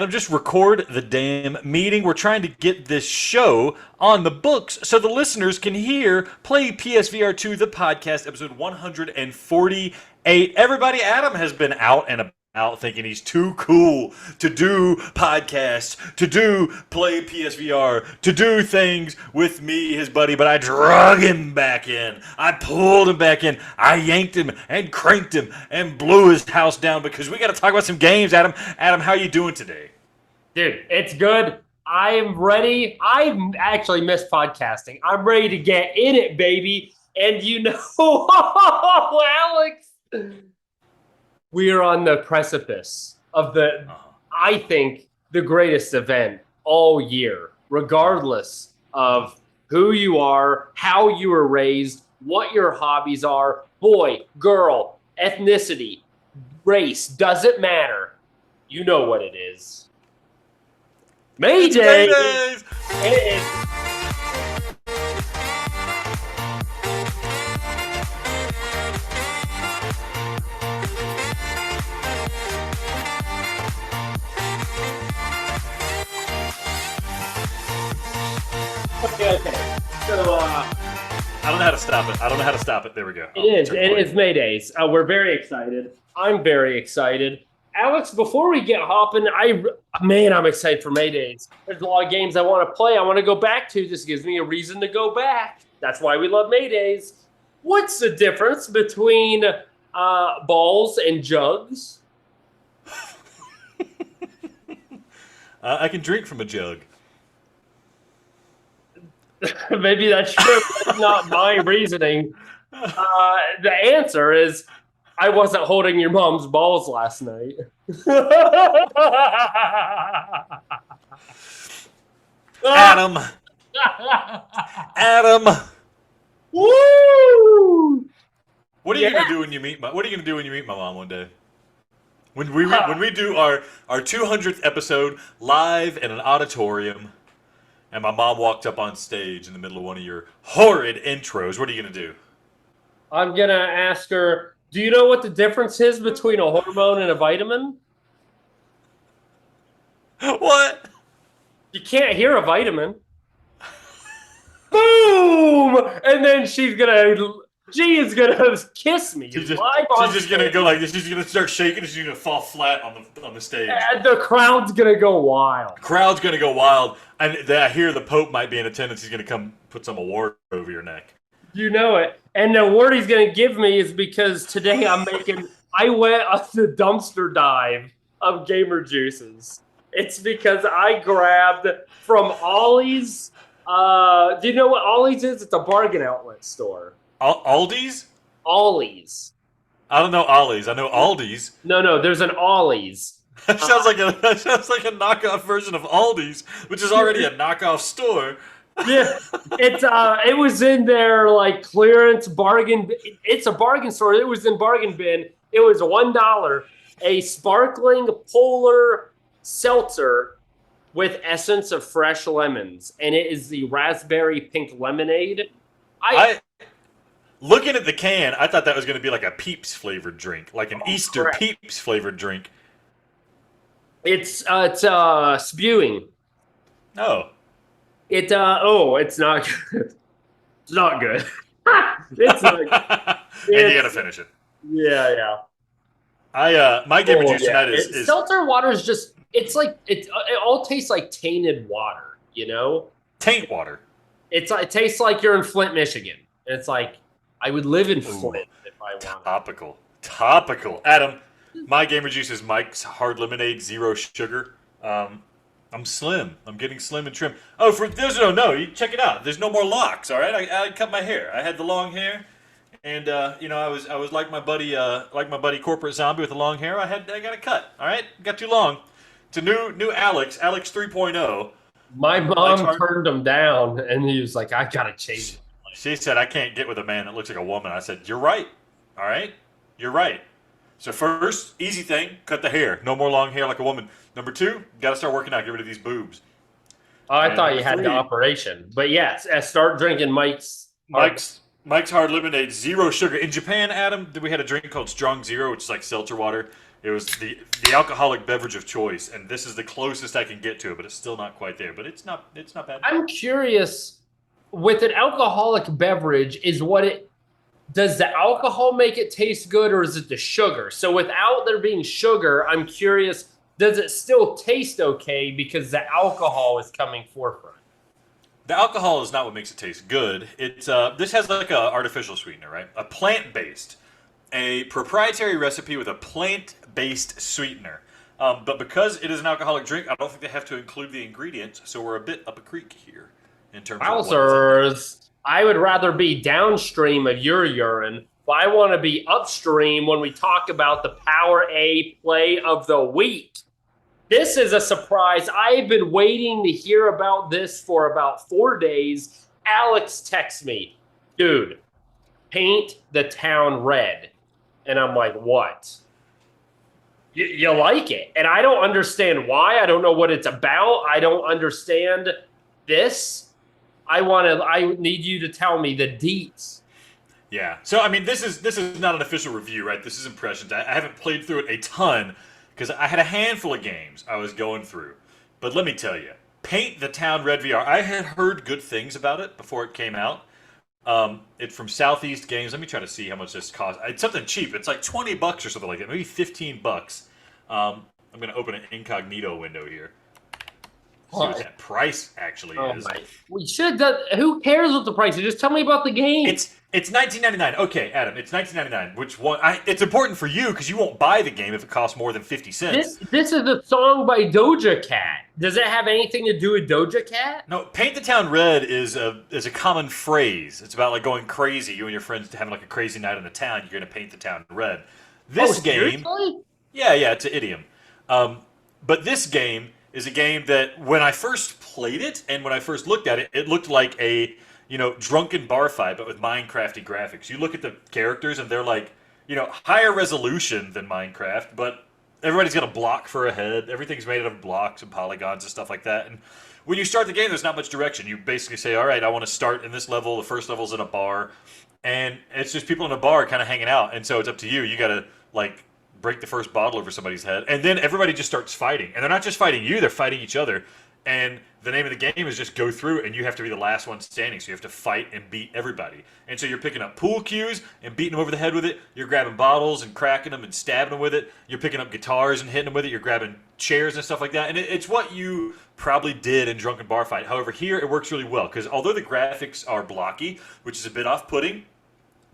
Adam, just record the damn meeting. We're trying to get this show on the books so the listeners can hear Play PSVR 2, the podcast, episode 148. Everybody, Adam has been out and about thinking he's too cool to do podcasts, to do Play PSVR, to do things with me, his buddy, but I drug him back in. I pulled him back in. I yanked him and cranked him and blew his house down because we got to talk about some games, Adam. Adam, how you doing today? Dude, it's good. I'm ready. I actually missed podcasting. I'm ready to get in it, baby. And you know, Alex, we are on the precipice of I think, the greatest event all year, regardless of who you are, how you were raised, what your hobbies are, boy, girl, ethnicity, race, doesn't matter. You know what it is. May Day! It is. Okay. So, I don't know how to stop it. There we go. It is. It's May Days. We're very excited. I'm very excited. Alex, before we get hopping, I'm excited for May Days. There's a lot of games I want to play. I want to go back to. This gives me a reason to go back. That's why we love May Days. What's the difference between balls and jugs? I can drink from a jug. Maybe that's true. That's not my reasoning. The answer is I wasn't holding your mom's balls last night. Adam. Adam. Woo! What are you gonna do when you meet my mom one day? When we do our 200th episode live in an auditorium, and my mom walked up on stage in the middle of one of your horrid intros, what are you gonna do? I'm gonna ask her, do you know what the difference is between a hormone and a vitamin? What? You can't hear a vitamin. Boom! And then she is gonna kiss me. She's just gonna go like this. She's gonna start shaking and she's gonna fall flat on the stage. And the crowd's gonna go wild. Crowd's gonna go wild. And I hear the Pope might be in attendance. He's gonna come put some award over your neck. You know it. And the award he's going to give me is because today I went on the dumpster dive of gamer juices. It's because I grabbed from Ollie's. Do you know what Ollie's is? It's a bargain outlet store. Aldi's? Ollie's. I don't know Ollie's. I know Aldi's. No, there's an Ollie's. That sounds like a knockoff version of Aldi's, which is already a knockoff store. Yeah, it was in their like clearance bargain. It's a bargain store. It was in bargain bin. It was $1, a sparkling polar seltzer with essence of fresh lemons, and it is the raspberry pink lemonade. I looking at the can, I thought that was going to be like a Peeps flavored drink, like an Easter correct. Peeps flavored drink. It's spewing. Oh. It's not good. It's not good. It's not good. And you gotta finish it. Yeah. My gamer juice tonight is seltzer water is just it all tastes like tainted water, you know? Taint water. It tastes like you're in Flint, Michigan. And it's like I would live in Flint if I wanted. Topical. Adam, my gamer juice is Mike's Hard Lemonade, 0 sugar. I'm slim. I'm getting slim and trim. Oh, for those who don't know, you check it out. There's no more locks. All right, I cut my hair. I had the long hair, and I was like my buddy Corporate Zombie with the long hair. I got it cut. All right, got too long. It's a new Alex 3.0. My mom turned him down, and he was like, "I gotta change it." She said, "I can't get with a man that looks like a woman." I said, "You're right. All right, you're right." So first, easy thing, cut the hair. No more long hair like a woman. Number 2, got to start working out. Get rid of these boobs. Oh, I thought you had the operation. But yes, start drinking Mike's Hard Lemonade, 0 sugar. In Japan, Adam, we had a drink called Strong Zero, which is like seltzer water. It was the alcoholic beverage of choice, and this is the closest I can get to it, but it's still not quite there. But it's not bad. I'm curious, with an alcoholic beverage, does the alcohol make it taste good or is it the sugar? So without there being sugar, I'm curious, does it still taste okay because the alcohol is coming forefront? The alcohol is not what makes it taste good. It's this has like a artificial sweetener, right? A plant-based, a proprietary recipe with a plant-based sweetener. But because it is an alcoholic drink, I don't think they have to include the ingredients, so we're a bit up a creek here in terms of what's in there. Wowzers. I would rather be downstream of your urine, but I want to be upstream when we talk about the Power A play of the week. This is a surprise. I've been waiting to hear about this for about 4 days. Alex texts me, dude, paint the town red. And I'm like, what? You like it? And I don't understand why. I don't know what it's about. I don't understand this. I need you to tell me the deets. Yeah. So I mean, this is not an official review, right? This is impressions. I haven't played through it a ton because I had a handful of games I was going through. But let me tell you, Paint the Town Red VR. I had heard good things about it before it came out. It's from Southeast Games. Let me try to see how much this costs. It's something cheap. It's like $20 or something like that, maybe $15. I'm gonna open an incognito window here. See what that price actually is. My. We should have done. Who cares what the price is? Just tell me about the game. It's $19.99. Okay, Adam, it's $19.99. Which one? It's important for you because you won't buy the game if it costs more than 50 cents. This is a song by Doja Cat. Does it have anything to do with Doja Cat? No, Paint the Town Red is a common phrase. It's about like going crazy. You and your friends having like a crazy night in the town. You're gonna paint the town red. This game, seriously? yeah, it's an idiom. But this game is a game that when I first played it and when I first looked at it, it looked like a drunken bar fight, but with Minecrafty graphics. You look at the characters and they're like, higher resolution than Minecraft, but everybody's got a block for a head. Everything's made out of blocks and polygons and stuff like that. And when you start the game, there's not much direction. You basically say, all right, I want to start in this level. The first level's in a bar. And it's just people in a bar kind of hanging out. And so it's up to you. You got to, like, break the first bottle over somebody's head. And then everybody just starts fighting. And they're not just fighting you, they're fighting each other. And the name of the game is just go through, and you have to be the last one standing. So you have to fight and beat everybody. And so you're picking up pool cues and beating them over the head with it. You're grabbing bottles and cracking them and stabbing them with it. You're picking up guitars and hitting them with it. You're grabbing chairs and stuff like that. And it's what you probably did in Drunken Bar Fight. However, here it works really well because although the graphics are blocky, which is a bit off-putting,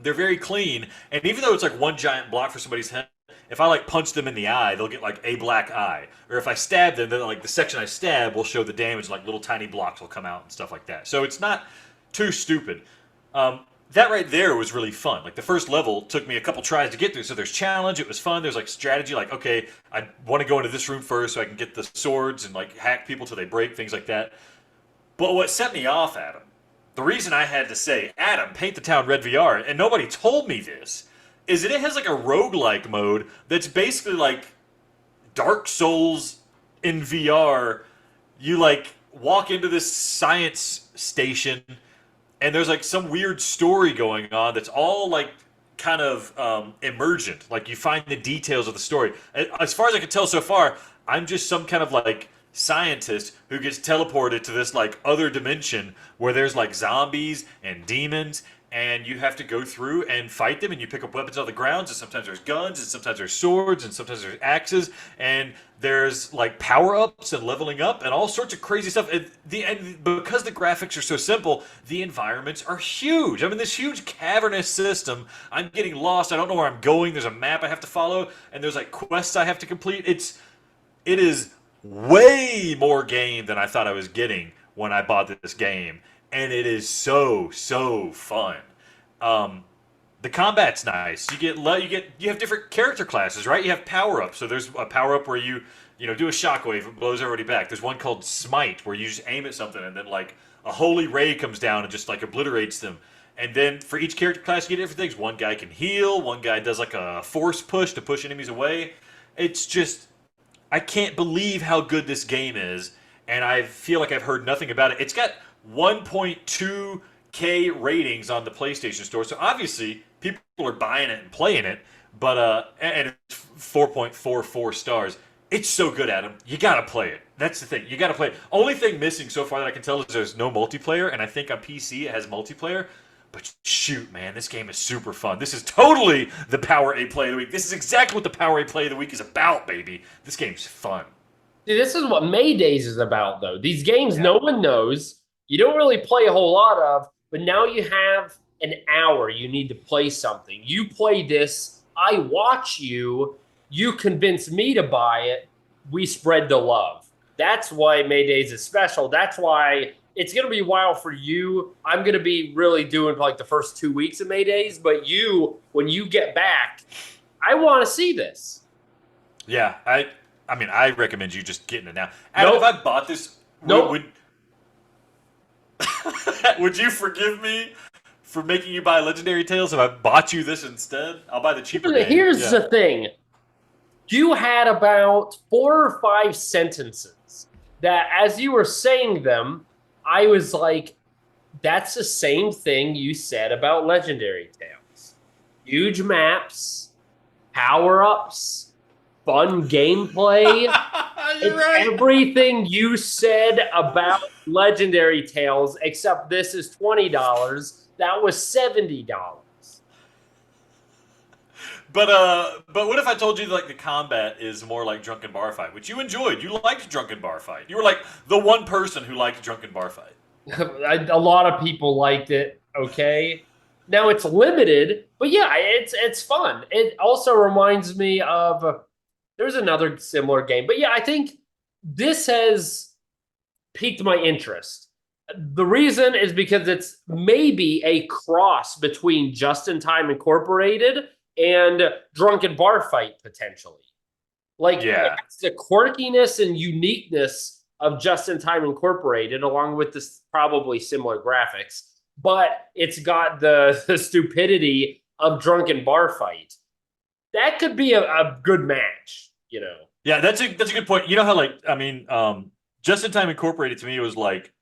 they're very clean. And even though it's like one giant block for somebody's head, if I like punch them in the eye, they'll get like a black eye. Or if I stab them, then like the section I stab will show the damage, like little tiny blocks will come out and stuff like that. So it's not too stupid. That right there was really fun. Like the first level took me a couple tries to get through. So there's challenge, it was fun. There's like strategy, like okay, I want to go into this room first so I can get the swords and like hack people till they break, things like that. But what set me off, Adam, the reason I had to say, Adam, paint the town red VR, and nobody told me this, is that it has like a roguelike mode that's basically like Dark Souls in VR. You like walk into this science station and there's like some weird story going on that's all like kind of emergent. Like you find the details of the story. As far as I can tell so far, I'm just some kind of like scientist who gets teleported to this like other dimension where there's like zombies and demons, and you have to go through and fight them, and you pick up weapons on the grounds, and sometimes there's guns, and sometimes there's swords, and sometimes there's axes, and there's like power-ups and leveling up and all sorts of crazy stuff. And because the graphics are so simple, the environments are huge. I'm in this huge cavernous system. I'm getting lost. I don't know where I'm going. There's a map I have to follow, and there's like quests I have to complete. It is way more game than I thought I was getting when I bought this game. And it is so fun. The combat's nice. You have different character classes, right? You have power ups. So there's a power up where you do a shockwave, it blows everybody back. There's one called Smite where you just aim at something and then like a holy ray comes down and just like obliterates them. And then for each character class you get different things. One guy can heal, one guy does like a force push to push enemies away. It's just, I can't believe how good this game is, and I feel like I've heard nothing about it. It's got 1.2K ratings on the PlayStation Store, so obviously people are buying it and playing it, but and it's 4.44 stars. It's so good, Adam. You gotta play it. That's the thing. You gotta play it. Only thing missing so far that I can tell is there's no multiplayer, and I think on PC it has multiplayer. But shoot, man, this game is super fun. This is totally the Power A Play of the Week. This is exactly what the Power A Play of the Week is about, baby. This game's fun. See, this is what Maydays is about, though. These games Yeah. no one knows. You don't really play a whole lot of, but now you have an hour you need to play something. You play this, I watch you, you convince me to buy it, we spread the love. That's why Maydays is special. That's why it's going to be wild for you. I'm going to be really doing like the first 2 weeks of Maydays, but you, when you get back, I want to see this. Yeah, I mean, I recommend you just getting it now. Adam, Nope. if I bought this, Nope. would you forgive me for making you buy Legendary Tales if I bought you this instead? I'll buy the cheaper game. Here's Yeah. the thing. You had about 4 or 5 sentences that, as you were saying them, I was like, that's the same thing you said about Legendary Tales. Huge maps, power ups, fun gameplay. You're It's right. everything you said about Legendary Tales, except this is $20. That was $70. But what if I told you like the combat is more like Drunken Bar Fight, which you enjoyed? You liked Drunken Bar Fight. You were like the one person who liked Drunken Bar Fight. A lot of people liked it. Okay, now it's limited, but yeah, it's fun. It also reminds me of there's another similar game, but yeah, I think this has piqued my interest. The reason is because it's maybe a cross between Just in Time Incorporated and Drunken Bar Fight potentially. Like Yeah. it's the quirkiness and uniqueness of Just in Time Incorporated, along with this probably similar graphics, but it's got the stupidity of Drunken Bar Fight. That could be a good match, you know. Yeah, that's a good point. You know how like I mean, Just in Time Incorporated to me was like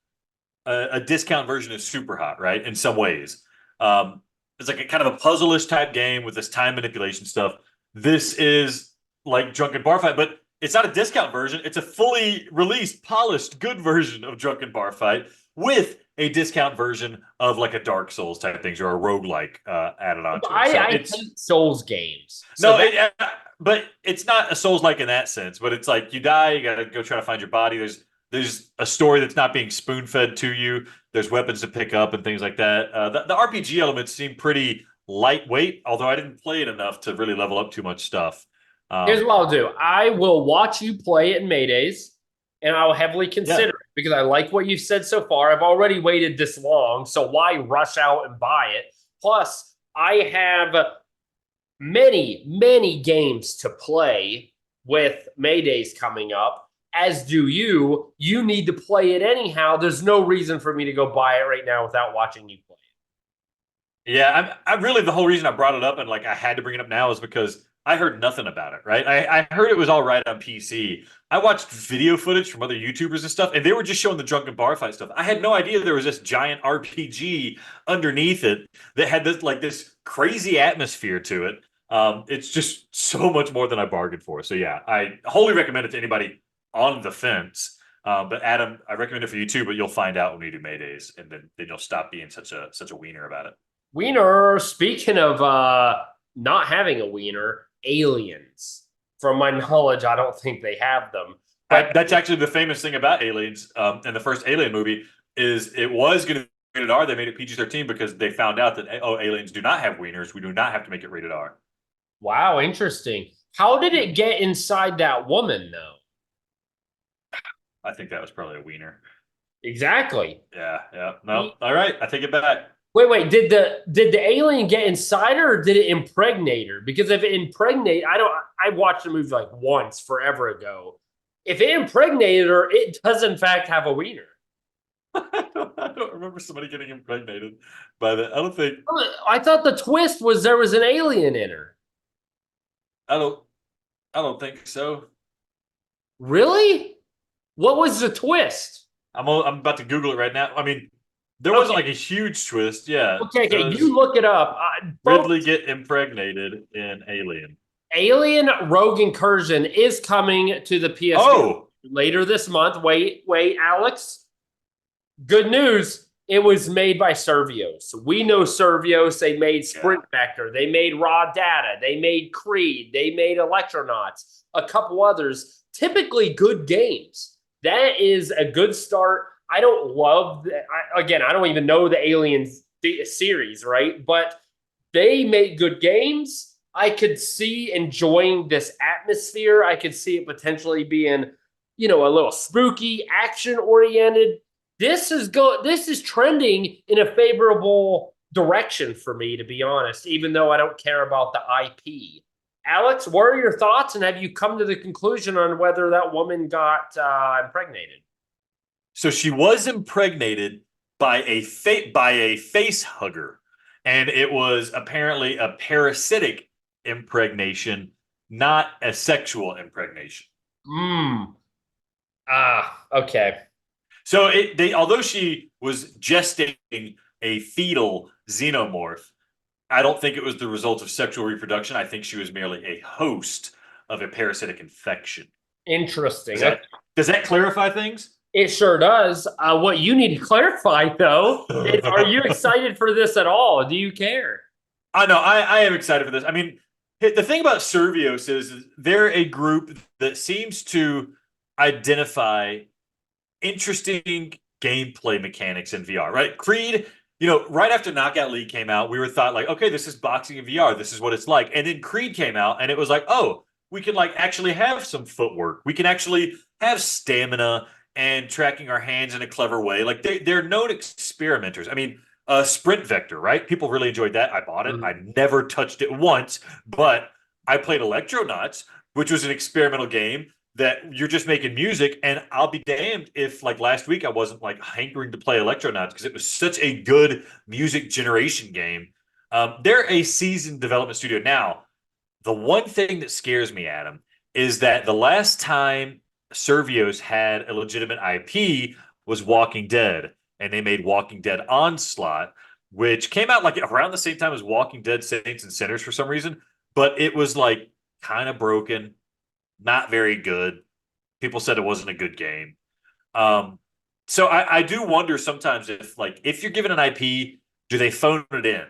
a discount version of Super Hot, right? In some ways, it's like a kind of a puzzle-ish type game with this time manipulation stuff. This is like Drunken Bar Fight, but it's not a discount version. It's a fully released, polished, good version of Drunken Bar Fight with a discount version of like a Dark Souls type things or a roguelike added onto it. So I it's hate Souls games. no, but it's not a Souls like in that sense. But it's like you die, you got to go try to find your body. There's a story that's not being spoon fed to you. There's weapons to pick up and things like that. The RPG elements seem pretty lightweight, although I didn't play it enough to really level up too much stuff. Here's what I'll do. I will watch you play it in Maydays, and I will heavily consider Yeah. it because I like what you've said so far. I've already waited this long, so why rush out and buy it? Plus, I have many, many games to play with Maydays coming up, as do you. You need to play it anyhow. There's no reason for me to go buy it right now without watching you play it. Yeah, I'm really the whole reason I brought it up and like I had to bring it up now is because I heard nothing about it, right? I heard it was all right on PC. I watched video footage from other YouTubers and stuff, and they were just showing the drunken bar fight stuff. I had no idea there was this giant RPG underneath it that had this crazy atmosphere to it. It's just so much more than I bargained for. So yeah, I wholly recommend it to anybody on the fence. But Adam, I recommend it for you too. But you'll find out when we do Maydays, and then you'll stop being such a wiener about it. Wiener, speaking of not having a wiener, aliens. From my knowledge, I don't think they have them. But That's actually the famous thing about Aliens. And the first Alien movie is it was going to be rated R. They made it PG-13 because they found out that aliens do not have wieners. We do not have to make it rated R. wow, interesting. How did it get inside that woman, though? I think that was probably a wiener. Exactly. Yeah. No, all right, I take it back. Wait. Did the alien get inside her, or did it impregnate her? Because if it impregnate, I watched the movie like once forever ago. If it impregnated her, it does in fact have a wiener. I don't remember somebody getting impregnated by that. I don't think. I thought the twist was there was an alien in her. I don't. I don't think so. Really? What was the twist? I'm about to Google it right now. I mean, There wasn't Okay, like a huge twist. Yeah. It okay. You was look it up, Ridley folks. get impregnated in Alien. Alien Rogue Incursion is coming to the PSVR Oh, later this month. Wait, Alex. Good news. It was made by Servios. We know Servios. They made yeah. Sprint Vector. They made Raw Data. They made Creed. They made Electronauts. A couple others. Typically good games. That is a good start. I don't love that. Again, I don't even know the Aliens series, right? But they make good games. I could see enjoying this atmosphere. I could see it potentially being, a little spooky, action oriented. This is trending in a favorable direction for me, to be honest, even though I don't care about the IP. Alex, what are your thoughts, and have you come to the conclusion on whether that woman got impregnated? So she was impregnated by a face hugger, and it was apparently a parasitic impregnation, not a sexual impregnation. Hmm. Okay. So although she was gestating a fetal xenomorph, I don't think it was the result of sexual reproduction. I think she was merely a host of a parasitic infection. Does Interesting. Okay. that does that clarify things? It sure does. What you need to clarify, though, is are you excited for this at all? Do you care? I know I am excited for this. I mean, the thing about Servios is they're a group that seems to identify interesting gameplay mechanics in VR, right? Creed, right after Knockout League came out, we were thought like, okay, this is boxing in VR. This is what it's like. And then Creed came out and it was like, oh, we can like actually have some footwork. We can actually have stamina and tracking our hands in a clever way. Like they're known experimenters. I mean, Sprint Vector, right? People really enjoyed that. I bought it. I never touched it once, but I played Electronauts, which was an experimental game that you're just making music. And I'll be damned if, like last week, I wasn't like hankering to play Electronauts because it was such a good music generation game. They're a seasoned development studio now. The one thing that scares me, Adam, is that the last time Servios had a legitimate IP was Walking Dead, and they made Walking Dead Onslaught, which came out like around the same time as Walking Dead Saints and Sinners for some reason, but it was like kind of broken, not very good. People said it wasn't a good game. Um, so I do wonder sometimes if you're given an IP, do they phone it in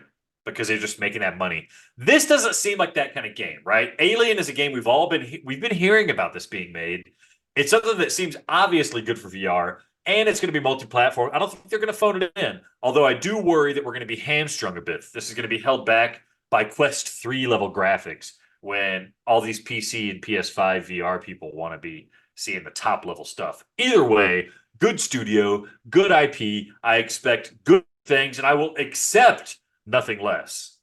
because they're just making that money? This doesn't seem like that kind of game, right? Alien is a game we've been hearing about this being made. It's something that seems obviously good for VR, and it's going to be multi-platform. I don't think they're going to phone it in. Although I do worry that we're going to be hamstrung a bit. This is going to be held back by Quest 3 level graphics when all these PC and PS5 VR people want to be seeing the top level stuff. Either way, good studio, good IP. I expect good things, and I will accept nothing less.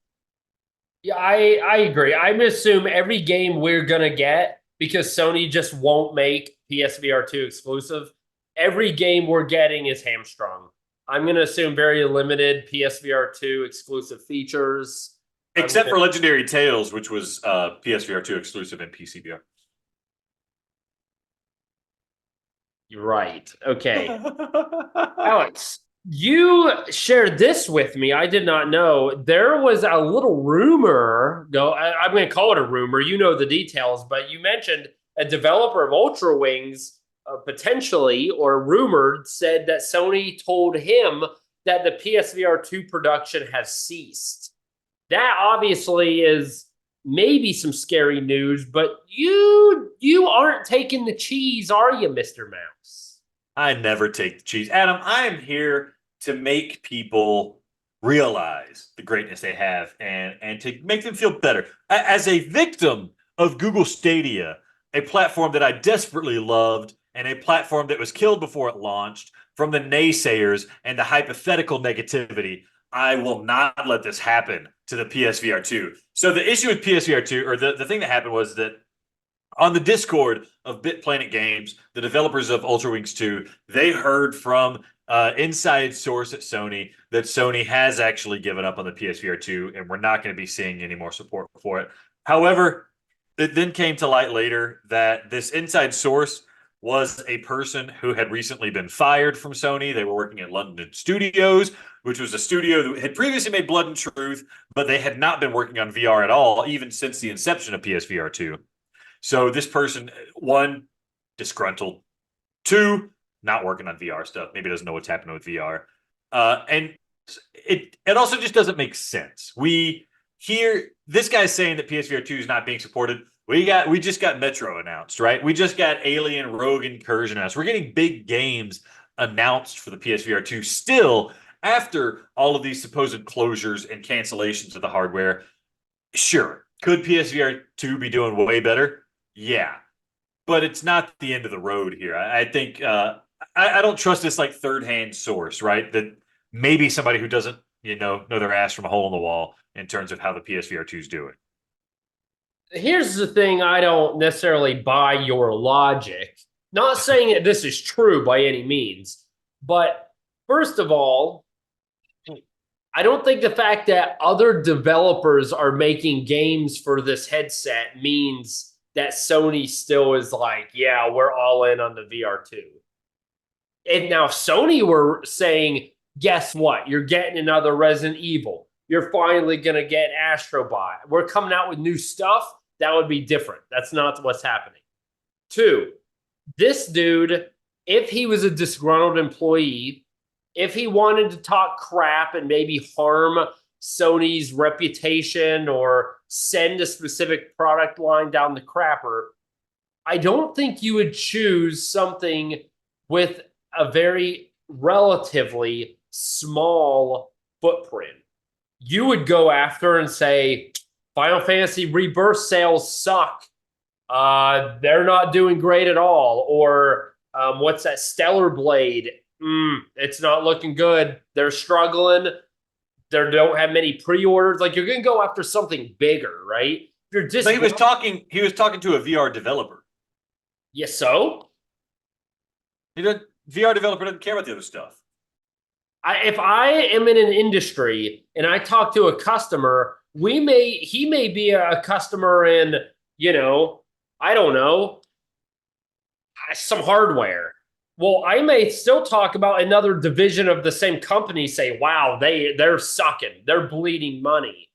Yeah, I agree. I'm gonna assume every game we're gonna get because Sony just won't make PSVR 2 exclusive. Every game we're getting is hamstrung. I'm gonna assume very limited PSVR 2 exclusive features. Except for Legendary Tales, which was PSVR 2 exclusive and PC VR. Right. Okay. Alex, you shared this with me. I did not know. There was a little rumor. No, I'm going to call it a rumor. You know the details, but you mentioned a developer of Ultra Wings potentially or rumored said that Sony told him that the PSVR 2 production has ceased. That obviously is maybe some scary news, but you aren't taking the cheese, are you, Mr. Mouse? I never take the cheese. Adam, I am here to make people realize the greatness they have and to make them feel better. As a victim of Google Stadia, a platform that I desperately loved and a platform that was killed before it launched from the naysayers and the hypothetical negativity, I will not let this happen to the PSVR 2. So the issue with PSVR 2, or the thing that happened was that on the Discord of Bit Planet Games, the developers of Ultra Wings 2, they heard from inside source at Sony that Sony has actually given up on the PSVR 2 and we're not going to be seeing any more support for it. However, it then came to light later that this inside source was a person who had recently been fired from Sony. They were working at London Studios, which was a studio that had previously made Blood and Truth, but they had not been working on VR at all, even since the inception of PSVR 2. So this person, one, disgruntled, two, not working on VR stuff, maybe doesn't know what's happening with VR. And it also just doesn't make sense. We hear this guy saying that PSVR 2 is not being supported. We just got Metro announced, right? We just got Alien Rogue Incursion announced. We're getting big games announced for the PSVR 2 still after all of these supposed closures and cancellations of the hardware. Sure. Could PSVR 2 be doing way better? Yeah. But it's not the end of the road here. I think I don't trust this like third-hand source, right? That maybe somebody who doesn't, know their ass from a hole in the wall in terms of how the PSVR 2 is doing. Here's the thing, I don't necessarily buy your logic. Not saying that this is true by any means, but first of all, I don't think the fact that other developers are making games for this headset means that Sony still is like, yeah, we're all in on the VR2. And now Sony were saying, guess what? You're getting another Resident Evil. You're finally going to get Astrobot. We're coming out with new stuff. That would be different. That's not what's happening. Two, this dude, if he was a disgruntled employee, if he wanted to talk crap and maybe harm Sony's reputation or send a specific product line down the crapper, I don't think you would choose something with a very relatively small footprint. You would go after and say, Final Fantasy Rebirth sales suck. They're not doing great at all. Or what's that? Stellar Blade. It's not looking good. They're struggling. They don't have many pre-orders. Like, you're going to go after something bigger, right? You're just. But he was talking to a VR developer. Yes, so? VR developer doesn't care about the other stuff. If I am in an industry and I talk to a customer, he may be a customer in, I don't know, some hardware. Well, I may still talk about another division of the same company, say, wow, they're sucking. They're bleeding money.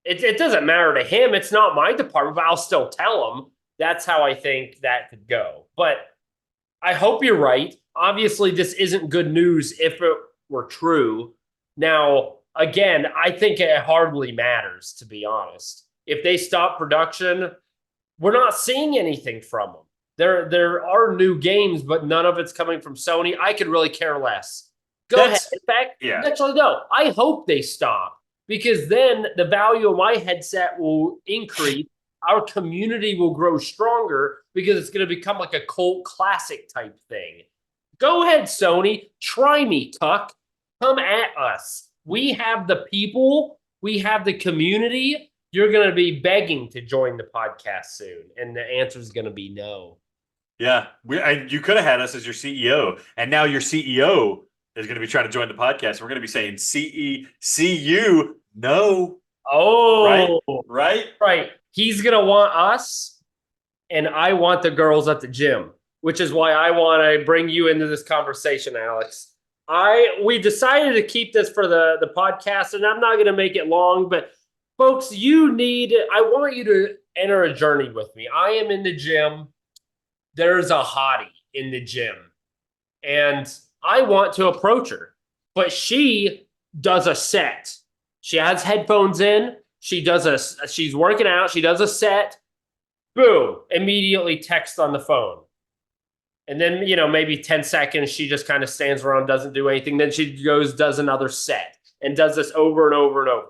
It doesn't matter to him. It's not my department, but I'll still tell him. That's how I think that could go. But I hope you're right. Obviously, this isn't good news if it were true. Now, again, I think it hardly matters, to be honest. If they stop production, we're not seeing anything from them. There are new games, but none of it's coming from Sony. I could really care less. Go ahead. In fact, actually, no. I hope they stop, because then the value of my headset will increase. Our community will grow stronger because it's going to become like a cult classic type thing. Go ahead, Sony. Try me, Tuck. Come at us. We have the people. We have the community. You're going to be begging to join the podcast soon. And the answer is going to be no. Yeah. You could have had us as your CEO. And now your CEO is going to be trying to join the podcast. We're going to be saying CU, no. Oh. Right. He's going to want us, and I want the girls at the gym, which is why I want to bring you into this conversation, Alex. We decided to keep this for the podcast, and I'm not going to make it long, but folks, I want you to enter a journey with me. I am in the gym. There's a hottie in the gym, and I want to approach her, but she does a set. She has headphones in. She's working out. She does a set. Boom, immediately text on the phone. And then, maybe 10 seconds, she just kind of stands around, doesn't do anything. Then she does another set and does this over and over and over.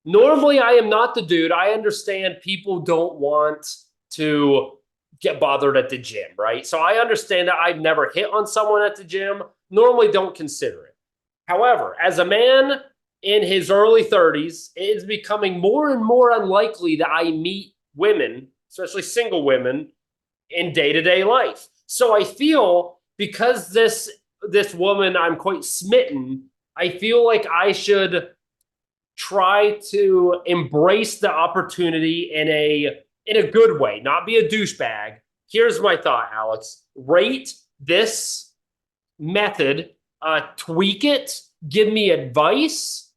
Normally, I am not the dude. I understand people don't want to get bothered at the gym, right? So I understand that I've never hit on someone at the gym. Normally, don't consider it. However, as a man in his early 30s, it is becoming more and more unlikely that I meet women, especially single women, in day-to-day life. So I feel, because this woman, I'm quite smitten, I feel like I should try to embrace the opportunity in a good way, not be a douchebag. here's my thought, Alex. Rate this method, tweak it, give me advice.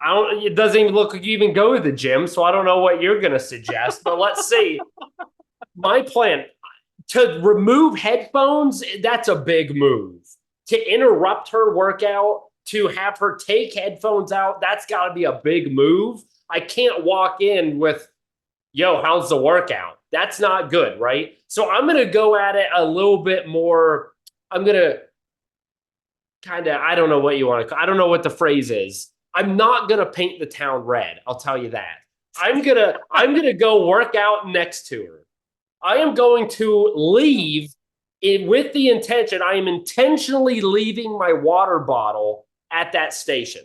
I don't. It doesn't even look like you even go to the gym, so I don't know what you're gonna suggest. But let's see. My plan to remove headphones. That's a big move. To interrupt her workout, to have her take headphones out, that's got to be a big move. I can't walk in with, "Yo, how's the workout?" That's not good, right? So I'm gonna go at it a little bit more. I'm gonna kind of, I don't know what you want to, I don't know what the phrase is. I'm not gonna paint the town red. I'll tell you that. I'm gonna go work out next to her. I am going to leave with the intention. I am intentionally leaving my water bottle at that station,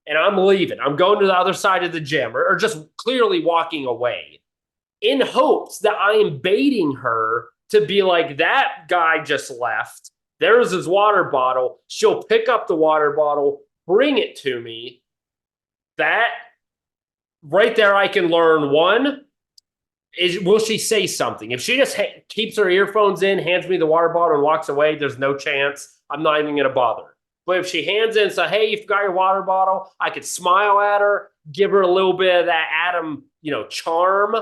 and I'm leaving. I'm going to the other side of the gym, or just clearly walking away, in hopes that I am baiting her to be like, that guy just left. There's his water bottle. She'll pick up the water bottle, bring it to me. That right there, I can learn one is, will she say something? If she just keeps her earphones in, hands me the water bottle, and walks away, there's no chance. I'm not even going to bother. But if she hands in and says, "Hey, you forgot your water bottle," I could smile at her, give her a little bit of that Adam, charm.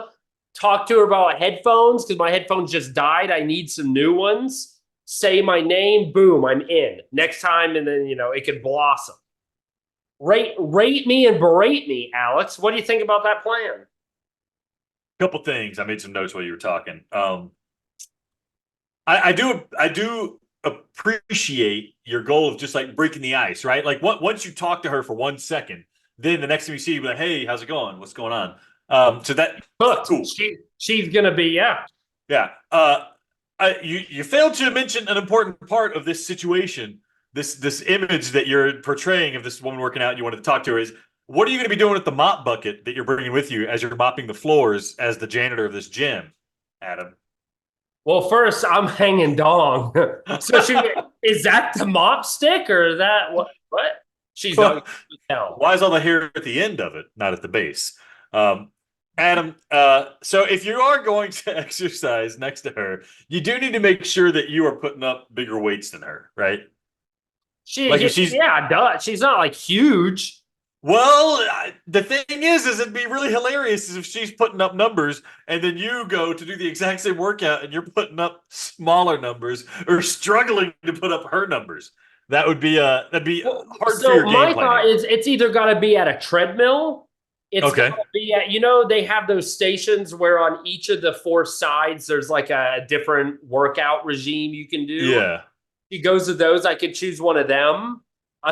Talk to her about headphones, because my headphones just died. I need some new ones. Say my name, boom, I'm in. Next time, and then it could blossom. Rate me and berate me, Alex. What do you think about that plan? Couple things. I made some notes while you were talking. I do appreciate your goal of just like breaking the ice, right? Like once you talk to her for 1 second, then the next time you see you, be like, "Hey, how's it going? What's going on?" So that Hooked. cool. She's gonna be, yeah. Yeah. You failed to mention an important part of this situation. This image that you're portraying of this woman working out, you wanted to talk to her, is what are you going to be doing with the mop bucket that you're bringing with you as you're mopping the floors as the janitor of this gym, Adam? Well, first I'm hanging dong. So is that the mop stick, or is that what? What? She's not. No. Why is all the hair at the end of it, not at the base? Um, Adam, so if you are going to exercise next to her, you do need to make sure that you are putting up bigger weights than her, right? Like if she's Yeah, duh. She's not like huge. well, the thing is it'd be really hilarious if she's putting up numbers and then you go to do the exact same workout and you're putting up smaller numbers or struggling to put up her numbers. That'd be hard for So your game my thought planning. is, it's either got to be at a treadmill. It's got Okay. to be at, they have those stations where on each of the four sides there's like a different workout regime you can do. Yeah. She goes to those. I could choose one of them.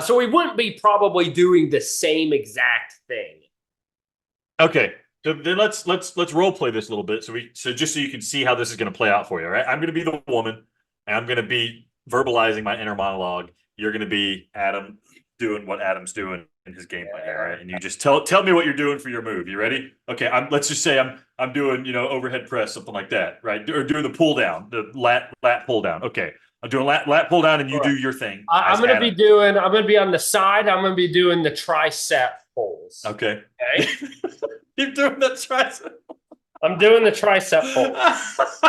So we wouldn't be probably doing the same exact thing. Okay. So then let's role play this a little bit so just so you can see how this is going to play out for you, right? I'm going to be the woman and I'm going to be verbalizing my inner monologue. You're going to be Adam doing what Adam's doing in his game plan, right? And you just tell me what you're doing for your move. You ready? Okay, let's just say I'm doing, overhead press, something like that, right? Or doing the pull down, the lat pull down. Okay. I'm doing lat pull down and you do your thing. I'm going to be on the side. I'm going to be doing the tricep pulls. Okay. Okay. Keep doing the tricep. I'm doing the tricep pull.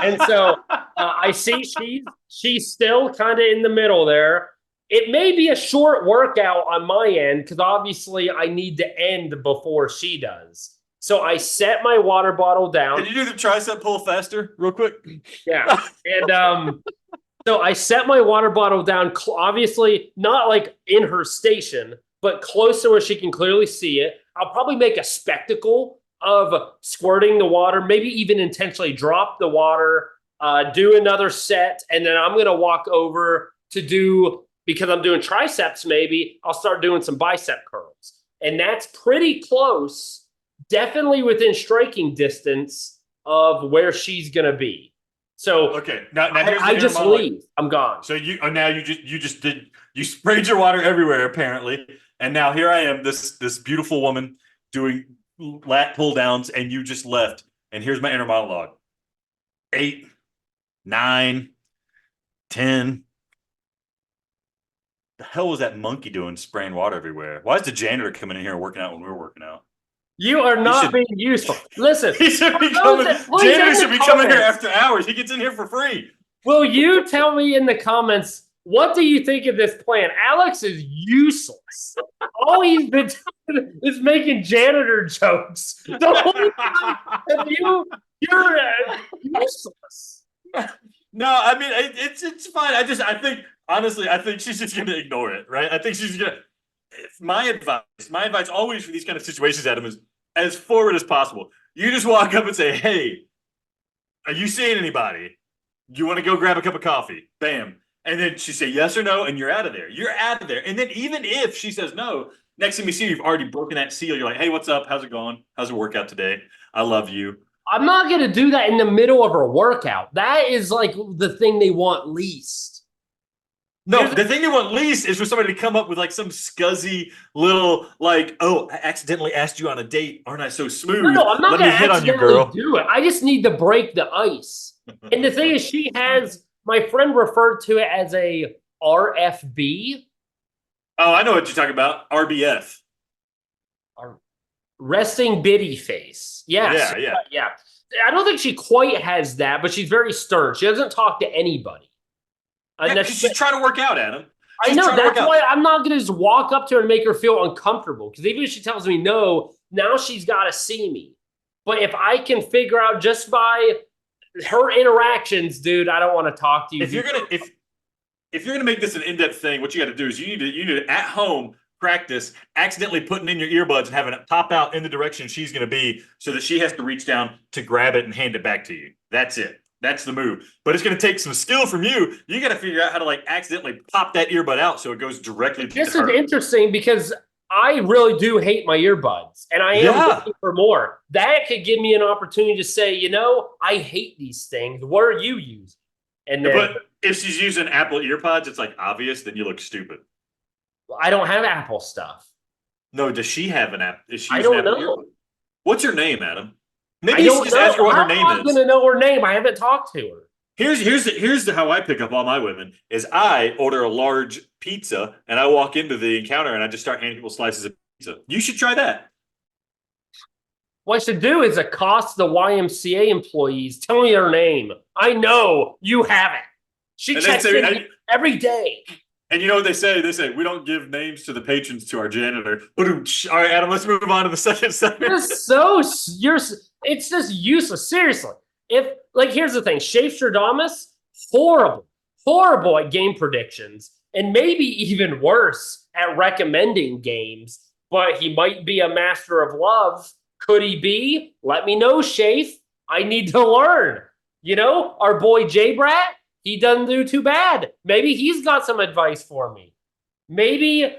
And so I see she's still kind of in the middle there. It may be a short workout on my end because obviously I need to end before she does. So I set my water bottle down. Can you do the tricep pull faster, real quick? Yeah. And so I set my water bottle down, obviously not like in her station, but close to where she can clearly see it. I'll probably make a spectacle of squirting the water, maybe even intentionally drop the water, do another set, and then I'm going to walk over to do, because I'm doing triceps maybe, I'll start doing some bicep curls. And that's pretty close, definitely within striking distance of where she's going to be. So okay, now I just leave. I'm gone. So you sprayed your water everywhere apparently, and now here I am, this beautiful woman doing lat pull downs, and you just left. And here's my inner monologue: 8, 9, 10. The hell was that monkey doing spraying water everywhere? Why is the janitor coming in here and working out when we were working out? You are not being useful. Listen, He should be coming. Janitor should be coming here after hours. He gets in here for free. Will you tell me in the comments, what do you think of this plan? Alex is useless. All he's been doing is making janitor jokes. The whole time you're useless. No, I mean it's fine. I think honestly, I think she's just gonna ignore it, right? I think she's gonna. My advice always for these kind of situations, Adam, is as forward as possible. You just walk up and say, "Hey, are you seeing anybody? Do you want to go grab a cup of coffee?" Bam. And then she say yes or no, and you're out of there. You're out of there. And then even if she says no, next thing we see, you've already broken that seal. You're like, "Hey, what's up? How's it going? How's the workout today? I love you." I'm not going to do that in the middle of her workout. That is like the thing they want least. No, the thing they want least is for somebody to come up with like some scuzzy little like, "Oh, I accidentally asked you on a date. Aren't I so smooth? No, I'm not going to hit on you, girl." do it. I just need to break the ice. And the thing is, she has, my friend referred to it as a RFB. Oh, I know what you're talking about. RBF. Resting bitty face. Yes. Yeah. I don't think she quite has that, but she's very stern. She doesn't talk to anybody. Yeah, she's trying to work out, Adam. I know. That's why I'm not going to just walk up to her and make her feel uncomfortable. Because even if she tells me no, now she's got to see me. But if I can figure out just by her interactions, dude, I don't want to talk to you. If you're gonna make this an in-depth thing, what you got to do is you need to at home practice accidentally putting in your earbuds and having it pop out in the direction she's going to be so that she has to reach down to grab it and hand it back to you. That's it. That's the move. But it's going to take some skill from you. You got to figure out how to like accidentally pop that earbud out so it goes directly to her. This is interesting because I really do hate my earbuds and I am looking for more. That could give me an opportunity to say, I hate these things. What are you using? And then, but if she's using Apple earpods, it's like obvious, then you look stupid. I don't have Apple stuff. No, does she have an app? Is she I don't know. Earbud? What's her name, Adam? Maybe you should just ask her what her name is. I'm going to know her name. I haven't talked to her. Here's how I pick up all my women is I order a large pizza and I walk into the encounter and I just start handing people slices of pizza. You should try that. What I should do is accost the YMCA employees. Tell me their name. I know you have it. She checks in every day. And you know what they say? They say, we don't give names to the patrons to our janitor. All right, Adam, let's move on to the second segment. It's just useless. Seriously. Here's the thing. Shafstradamus, horrible at game predictions, and maybe even worse at recommending games, but he might be a master of love. Could he be? Let me know, Shafe. I need to learn. Our boy J-Brat, he doesn't do too bad. Maybe he's got some advice for me. Maybe,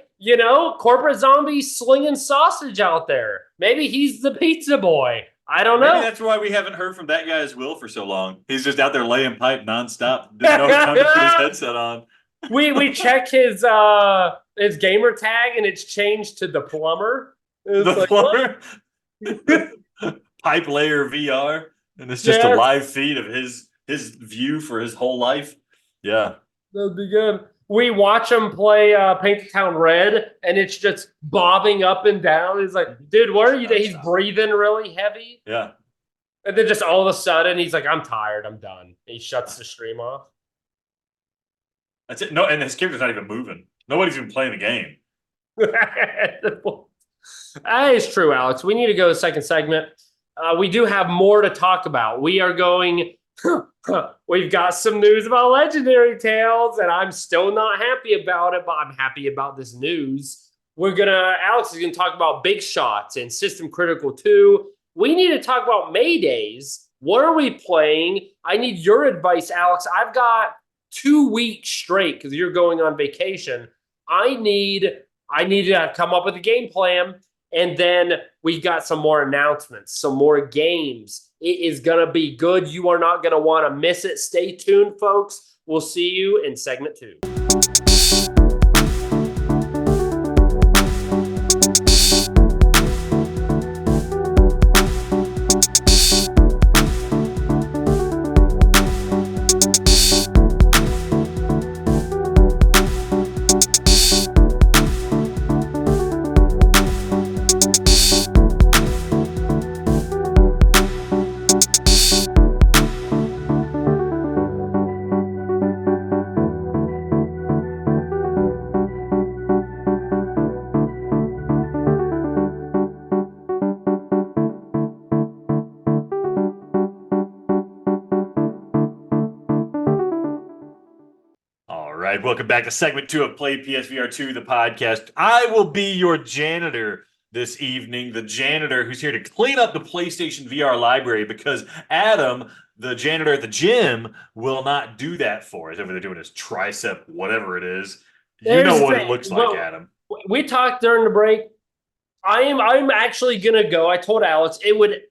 corporate zombie slinging sausage out there. Maybe he's the pizza boy. I don't know. Maybe that's why we haven't heard from that guy as Will for so long. He's just out there laying pipe nonstop. Didn't know how to put his headset on. We check his gamer tag and it's changed to the plumber. The plumber? Pipe layer VR. And it's just a live feed of his view for his whole life. Yeah. That'd be good. We watch him play Paint the Town Red, and it's just bobbing up and down. He's like, dude, what are you doing? He's breathing really heavy. Yeah. And then just all of a sudden, he's like, I'm tired. I'm done. He shuts the stream off. That's it. No, and his character's not even moving. Nobody's even playing the game. That is true, Alex. We need to go to the second segment. We do have more to talk about. We are going... We've got some news about Legendary Tales, and I'm still not happy about it, but I'm happy about this news. Alex is gonna talk about Big Shots and System Critical 2. We need to talk about Maydays. What are we playing? I need your advice, Alex. I've got 2 weeks straight because you're going on vacation. I need to come up with a game plan, and then we got some more announcements, some more games. It is going to be good. You are not going to want to miss it. Stay tuned, folks. We'll see you in segment 2. right, welcome back to segment 2 of Play PSVR 2, the podcast. I will be your janitor this evening, the janitor who's here to clean up the PlayStation VR library because Adam, the janitor at the gym, will not do that for us. Over there doing his tricep, whatever it is. You There's know the what it thing. looks like, Well, Adam. we talked during the break. I'm actually gonna go. I told Alex it would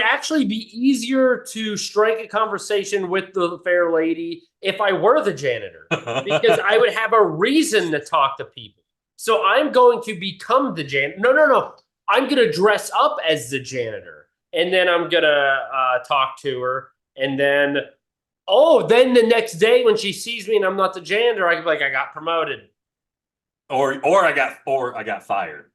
actually be easier to strike a conversation with the fair lady if I were the janitor because I would have a reason to talk to people. So I'm going to become the janitor. No. I'm gonna dress up as the janitor, and then I'm gonna talk to her, and then then the next day when she sees me and I'm not the janitor, I can be like, I got promoted. Or I got fired.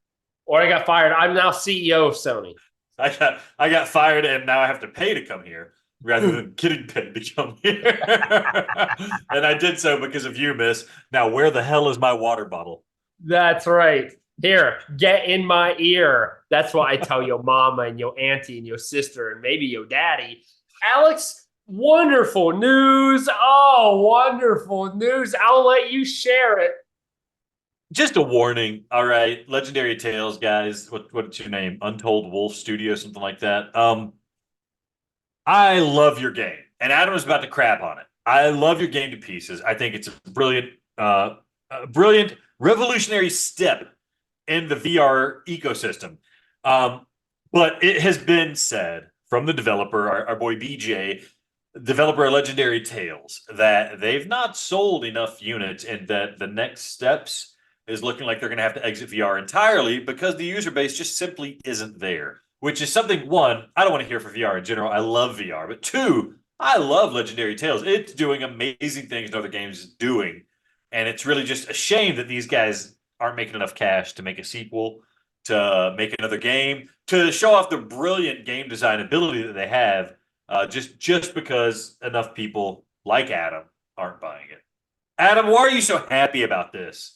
Or I got fired. I'm now CEO of Sony. I got fired and now I have to pay to come here rather than getting paid to come here. And I did so because of you, miss. Now where the hell is my water bottle? That's right. Here, get in my ear. That's what I tell your mama and your auntie and your sister and maybe your daddy. Alex, wonderful news. Oh, wonderful news. I'll let you share it. Just a warning. All right, Legendary Tales guys. What's your name? Untold Wolf Studio, something like that. I love your game, and Adam is about to crap on it. I love your game to pieces. I think it's a brilliant, revolutionary step in the VR ecosystem. But it has been said from the developer, our boy BJ, developer of Legendary Tales, that they've not sold enough units, and that the next steps is looking like they're going to have to exit VR entirely because the user base just simply isn't there. Which is something, one, I don't want to hear for VR in general. I love VR. But two, I love Legendary Tales. It's doing amazing things no other games is doing. And it's really just a shame that these guys aren't making enough cash to make a sequel, to make another game, to show off the brilliant game design ability that they have, just because enough people like Adam aren't buying it. Adam, why are you so happy about this?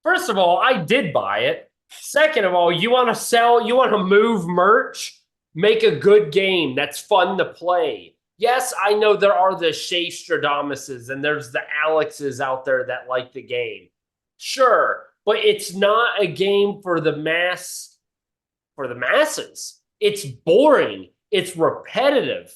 First of all, I did buy it. Second of all, you want to move merch, make a good game that's fun to play. Yes, I know there are the Shay Stradamuses and there's the Alexes out there that like the game. Sure, but it's not a game for the masses. It's boring. It's repetitive.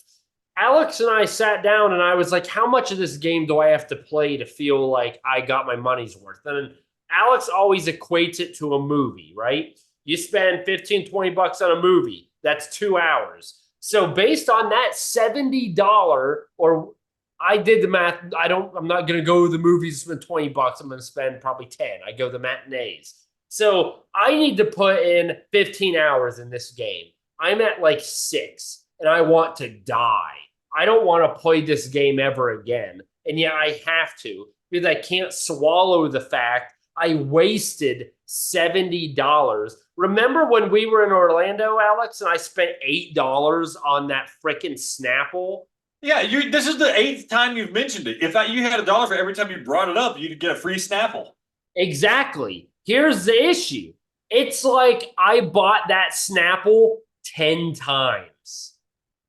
Alex and I sat down and I was like, how much of this game do I have to play to feel like I got my money's worth? And Alex always equates it to a movie, right? You spend 15, 20 bucks on a movie. That's 2 hours. So based on that $70, or I did the math, I'm not going to go to the movies and spend 20 bucks. I'm going to spend probably 10. I go to the matinees. So I need to put in 15 hours in this game. I'm at like 6 and I want to die. I don't want to play this game ever again. And yet I have to because I can't swallow the fact I wasted $70. Remember when we were in Orlando, Alex, and I spent $8 on that freaking Snapple? Yeah, this is the 8th time you've mentioned it. If you had $1 for every time you brought it up, you'd get a free Snapple. Exactly. Here's the issue. It's like I bought that Snapple 10 times.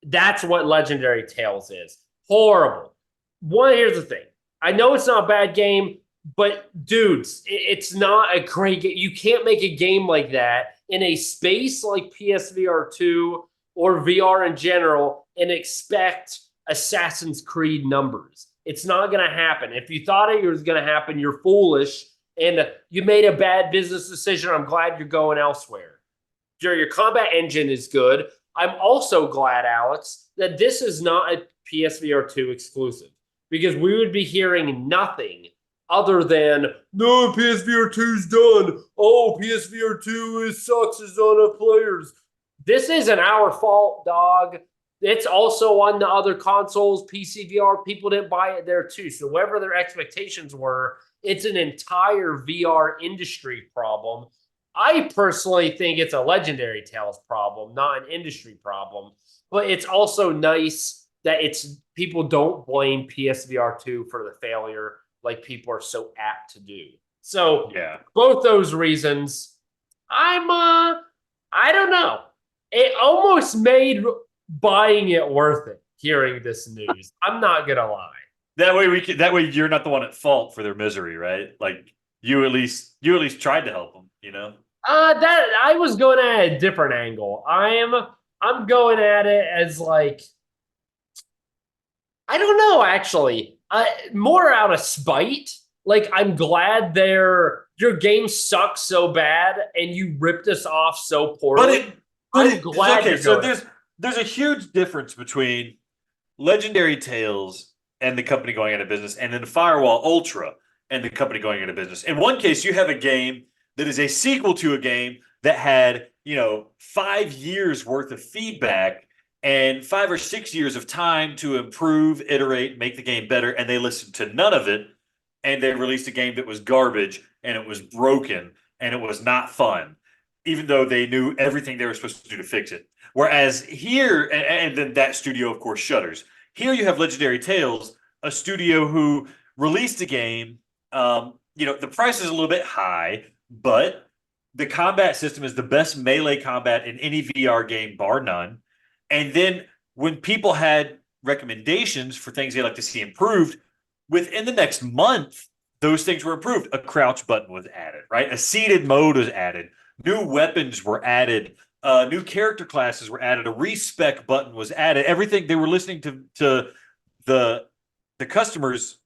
That's what Legendary Tales is. Horrible. Here's the thing. I know it's not a bad game, but dudes, it's not a great game. You can't make a game like that in a space like PSVR 2 or VR in general and expect Assassin's Creed numbers. It's not going to happen. If you thought it was going to happen, you're foolish and you made a bad business decision. I'm glad you're going elsewhere. Your combat engine is good. I'm also glad, Alex, that this is not a PSVR 2 exclusive because we would be hearing nothing other than, no, PSVR 2's done. Oh, PSVR 2 sucks. It's not enough players. This isn't our fault, dog. It's also on the other consoles, PCVR. People didn't buy it there too. So whatever their expectations were, it's an entire VR industry problem. I personally think it's a Legendary Tales problem, not an industry problem. But it's also nice that people don't blame PSVR 2 for the failure like people are so apt to do. So yeah, both those reasons, I don't know. It almost made buying it worth it, hearing this news. I'm not going to lie. That way that way you're not the one at fault for their misery, right? Like you at least tried to help them, you know? That I was going at a different angle. I'm going at it as like I don't know actually. More out of spite. Like I'm glad your game sucks so bad and you ripped us off so But poorly. it I'm glad okay, you're so going. there's a huge difference between Legendary Tales and the company going out of business, and then Firewall Ultra and the company going out of business. In one case, you have a game that is a sequel to a game that had, 5 years worth of feedback and 5 or 6 years of time to improve, iterate, make the game better, and they listened to none of it, and they released a game that was garbage and it was broken and it was not fun, even though they knew everything they were supposed to do to fix it. Whereas here, and then that studio, of course, shutters. Here you have Legendary Tales, a studio who released a game. The price is a little bit high, but the combat system is the best melee combat in any VR game, bar none. And then when people had recommendations for things they'd like to see improved, within the next month, those things were improved. A crouch button was added, right? A seated mode was added. New weapons were added. New character classes were added. A respec button was added. Everything they were listening to the customers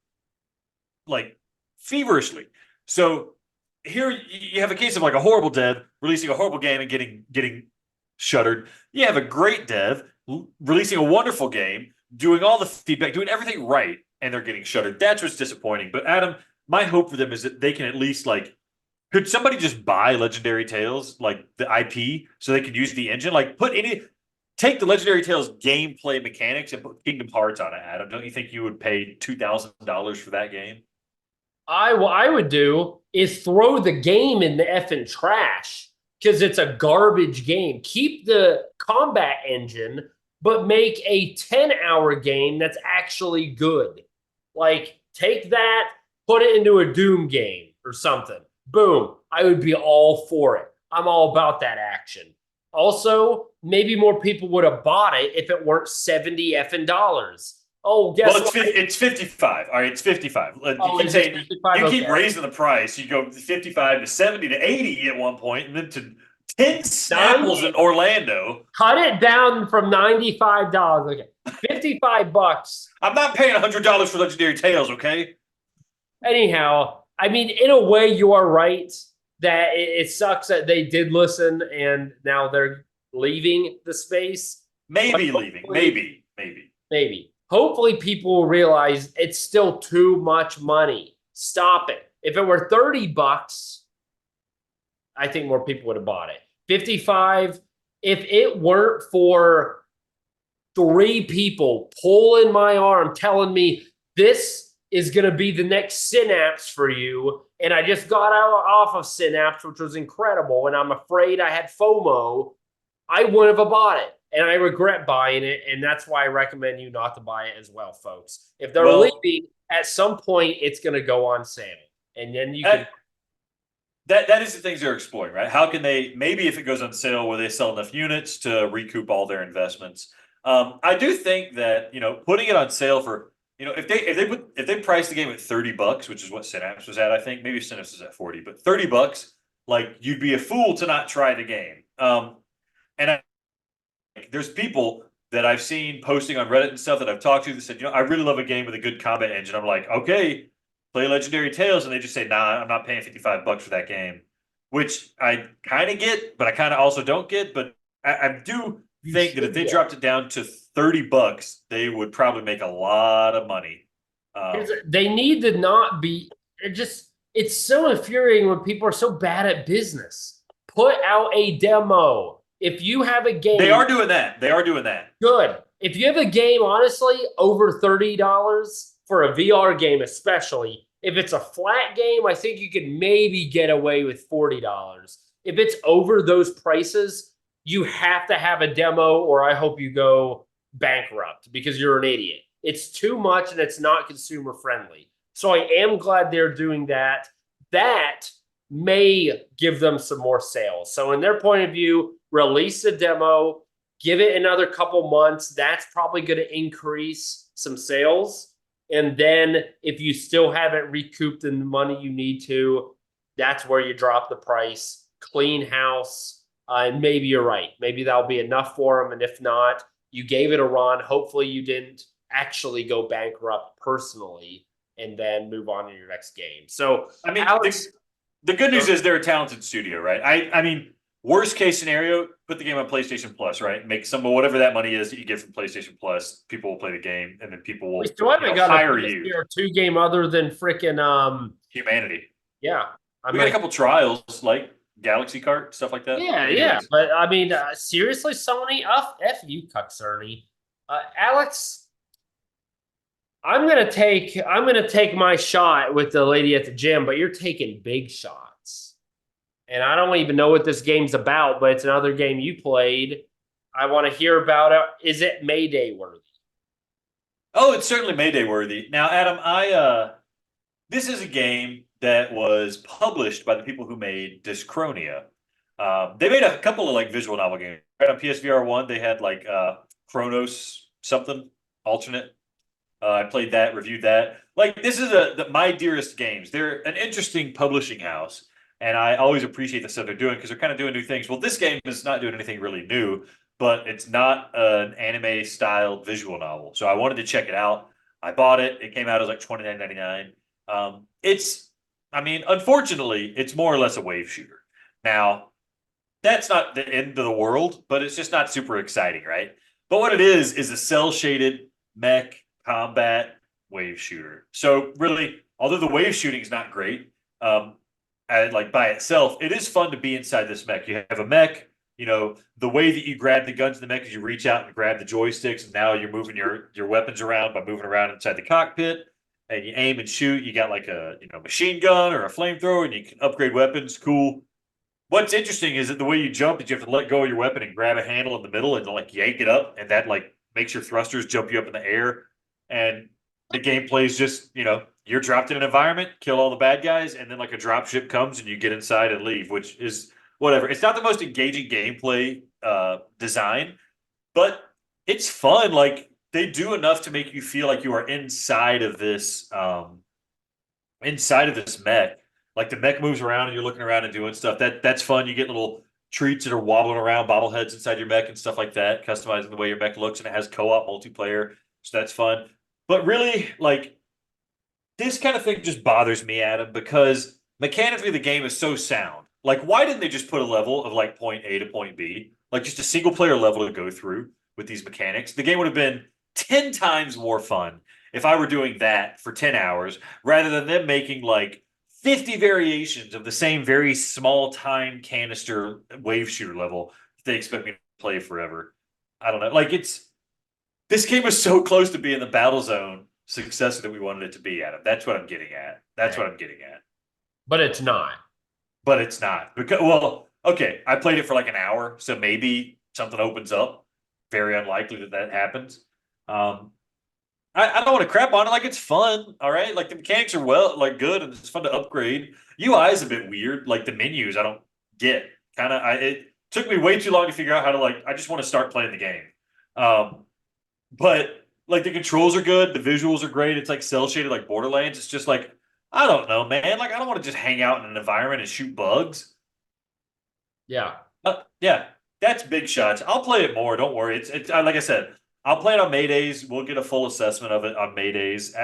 like feverishly. So here you have a case of like a horrible dev releasing a horrible game and getting shuttered. You have a great dev releasing a wonderful game, doing all the feedback, doing everything right, and they're getting shuttered. That's what's disappointing. But Adam, my hope for them is that they can at least like could somebody just buy Legendary Tales, like the IP, so they could use the engine? Like take the Legendary Tales gameplay mechanics and put Kingdom Hearts on it, Adam. Don't you think you would pay $2,000 for that game? What I would do is throw the game in the effing trash because it's a garbage game. Keep the combat engine, but make a 10-hour game that's actually good. Like, take that, put it into a Doom game or something. Boom. I would be all for it. I'm all about that action. Also, maybe more people would have bought it if it weren't 70 effing dollars. Oh, guess Well, what? it's 55. All right, it's 55. You Oh, keep is it saying 55? you keep Okay. raising the price. You go 55 to 70 to 80 at one point, and then to 10 Snapples 90, in Orlando. cut it down from $95. Okay. $55. I'm not paying $100 for Legendary Tales, okay? Anyhow, I mean, in a way, you are right that it sucks that they did listen and now they're leaving the space. Maybe leaving. Maybe. Maybe. Hopefully, people will realize it's still too much money. Stop it. If it were $30, I think more people would have bought it. 55, if it weren't for three people pulling my arm, telling me this is going to be the next Synapse for you. And I just got out off of Synapse, which was incredible. And I'm afraid I had FOMO. I wouldn't have bought it. And I regret buying it. And that's why I recommend you not to buy it as well, folks. If they're leaving, at some point, it's going to go on sale. And then you can. That is the things they're exploring, right? How can they maybe if it goes on sale where they sell enough units to recoup all their investments? I do think that putting it on sale for if they price the game at $30, which is what Synapse was at, I think maybe Synapse is at 40, but $30, like you'd be a fool to not try the game. There's people that I've seen posting on Reddit and stuff that I've talked to that said, I really love a game with a good combat engine. I'm like, okay, play Legendary Tales, and they just say, nah, I'm not paying $55 for that game, which I kind of get, but I kind of also don't get. But I do think that if they dropped it down to $30, they would probably make a lot of money. They need to not be. It's so infuriating when people are so bad at business. Put out a demo. If you have a game, they are doing that. Good. If you have a game, honestly, over $30 for a VR game, especially if it's a flat game, I think you could maybe get away with $40. If it's over those prices, you have to have a demo, or I hope you go bankrupt because you're an idiot. It's too much and it's not consumer friendly. So I am glad they're doing that. That may give them some more sales. So in their point of view, release a demo, give it another couple months. That's probably going to increase some sales. And then if you still haven't recouped the money you need to, that's where you drop the price. Clean house. And maybe you're right. Maybe that'll be enough for them. And if not, you gave it a run. Hopefully you didn't actually go bankrupt personally and then move on to your next game. So, I mean, Alex, the good news is they're a talented studio, right? I mean, worst case scenario, put the game on PlayStation Plus, right? Make some of whatever that money is that you get from PlayStation Plus. People will play the game, and then people we will, still haven't got a hire you. PSVR 2 game other than freaking Humanity. yeah. We got a couple trials like Galaxy Kart, stuff like that. Yeah. Anyways, But I mean, seriously, Sony, F you, cuck Cerny. Alex, I'm gonna take my shot with the lady at the gym, but you're taking big shots. And I don't even know what this game's about, but it's another game you played. I want to hear about it. Is it Mayday worthy? oh, it's certainly Mayday worthy. Now, Adam, this is a game that was published by the people who made Dyschronia. They made a couple of like visual novel games. Right on PSVR one, they had like Chronos something alternate. I played that, reviewed that. Like this is my dearest games. They're an interesting publishing house, and I always appreciate the stuff they're doing because they're kind of doing new things. Well, this game is not doing anything really new, but it's not an anime styled visual novel. So I wanted to check it out. I bought it. It came out as like $29.99. I mean, unfortunately, it's more or less a wave shooter. Now, that's not the end of the world, but it's just not super exciting, right? But what it is a cell shaded mech combat wave shooter. So really, although the wave shooting is not great, like by itself, it is fun to be inside this mech. You have a mech. The way that you grab the guns in the mech is you reach out and grab the joysticks, and now you're moving your weapons around by moving around inside the cockpit, and you aim and shoot. You got like a machine gun or a flamethrower, and you can upgrade weapons. Cool. What's interesting is that the way you jump is you have to let go of your weapon and grab a handle in the middle and like yank it up, and that like makes your thrusters jump you up in the air. And the gameplay is just, you're dropped in an environment, kill all the bad guys, and then like a drop ship comes and you get inside and leave, which is whatever. It's not the most engaging gameplay design, but it's fun. Like they do enough to make you feel like you are inside of this mech. Like the mech moves around and you're looking around and doing stuff. That's fun. You get little treats that are wobbling around, bobbleheads inside your mech and stuff like that, customizing the way your mech looks, and it has co-op multiplayer, so that's fun. But really, like this kind of thing just bothers me, Adam, because mechanically the game is so sound. Like, why didn't they just put a level of like point A to point B, like just a single player level to go through with these mechanics? The game would have been 10 times more fun if I were doing that for 10 hours rather than them making like 50 variations of the same very small time canister wave shooter level that they expect me to play forever. I don't know. Like this game was so close to being the Battlezone successor that we wanted it to be, Adam. That's what I'm getting at. That's what I'm getting at. But it's not. But it's not. Because well, okay, I played it for like an hour, so maybe something opens up. Very unlikely that happens. I don't want to crap on it. Like it's fun, all right. Like the mechanics are like good, and it's fun to upgrade. UI is a bit weird. Like the menus, I don't get. It took me way too long to figure out how to like. I just want to start playing the game. But like the controls are good, the visuals are great. It's like cell shaded, like Borderlands. It's just like I don't know, man. Like I don't want to just hang out in an environment and shoot bugs. Yeah. Yeah, that's big shots. I'll play it more. Don't worry. It's like I said. I'll play it on Maydays. We'll get a full assessment of it on Maydays.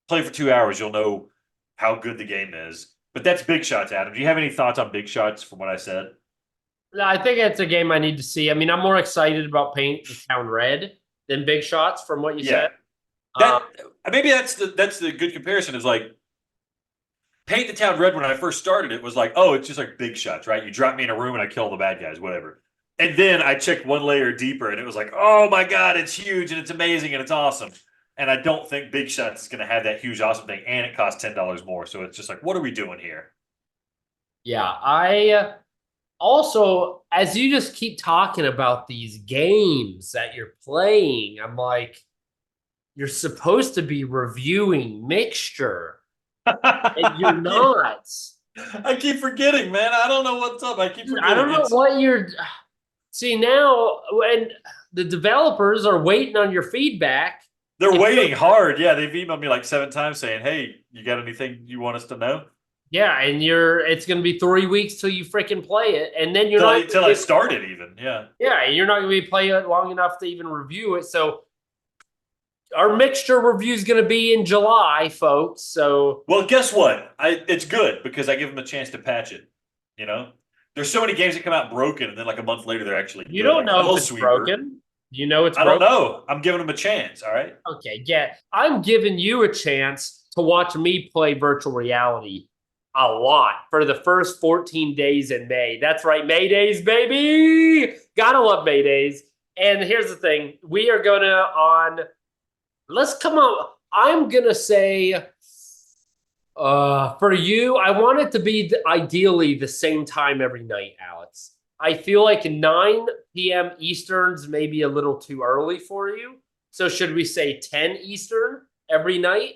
Play for 2 hours, you'll know how good the game is. But that's big shots, Adam. Do you have any thoughts on big shots from what I said? I think it's a game I need to see. I mean, I'm more excited about Paint the Town Red than Big Shots from what you said. Maybe that's the good comparison is like Paint the Town Red when I first started it was like, oh, it's just like big shots, right? You drop me in a room and I kill all the bad guys, whatever. And then I checked one layer deeper and it was like, oh my God, it's huge and it's amazing and it's awesome. And I don't think Big Shots is going to have that huge, awesome thing. And it costs $10 more. So it's just like, what are we doing here? Yeah. I also, as you just keep talking about these games that you're playing, I'm like, you're supposed to be reviewing Mixture and you're not. I keep forgetting, man. I don't know what's up. I keep forgetting. I don't know what you're. See, now when the developers are waiting on your feedback, They're If you're- waiting hard. Yeah, they've emailed me like 7 times saying, "Hey, you got anything you want us to know?" yeah, and it's going to be 3 weeks till you freaking play it, and then you're Till not I, till I started even. Yeah. yeah, you're not going to be playing it long enough to even review it. So our mixture review is going to be in July, folks. So Well, guess what? It's good because I give them a chance to patch it. You know, there's so many games that come out broken, and then like a month later they're actually you good. don't Like know if it's Hellsweeper. broken. You know it's I don't broken. know. I'm giving them a chance. All right. Okay, yeah. I'm giving you a chance to watch me play virtual reality a lot for the first 14 days in May. That's right, May days, baby. Gotta love May days. And here's the thing: we are gonna on. Let's come on. I'm gonna say, for you, I want it to be ideally the same time every night, Alex. I feel like 9 p.m. Eastern's maybe a little too early for you. So should we say 10 Eastern every night?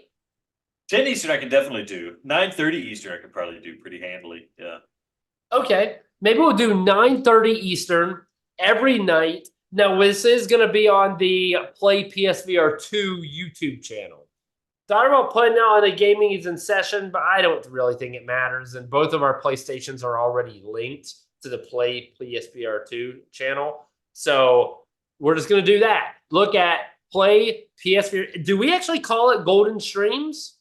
10 Eastern I can definitely do. 9:30 Eastern I could probably do pretty handily. Yeah. Okay. Maybe we'll do 9:30 Eastern every night. Now, this is going to be on the Play PSVR 2 YouTube channel. Thought about putting out on a gaming is in session, but I don't really think it matters. And both of our PlayStations are already linked to the Play PSVR 2 channel. So we're just going to do that. Look at Play PSVR. Do we actually call it Golden Streams?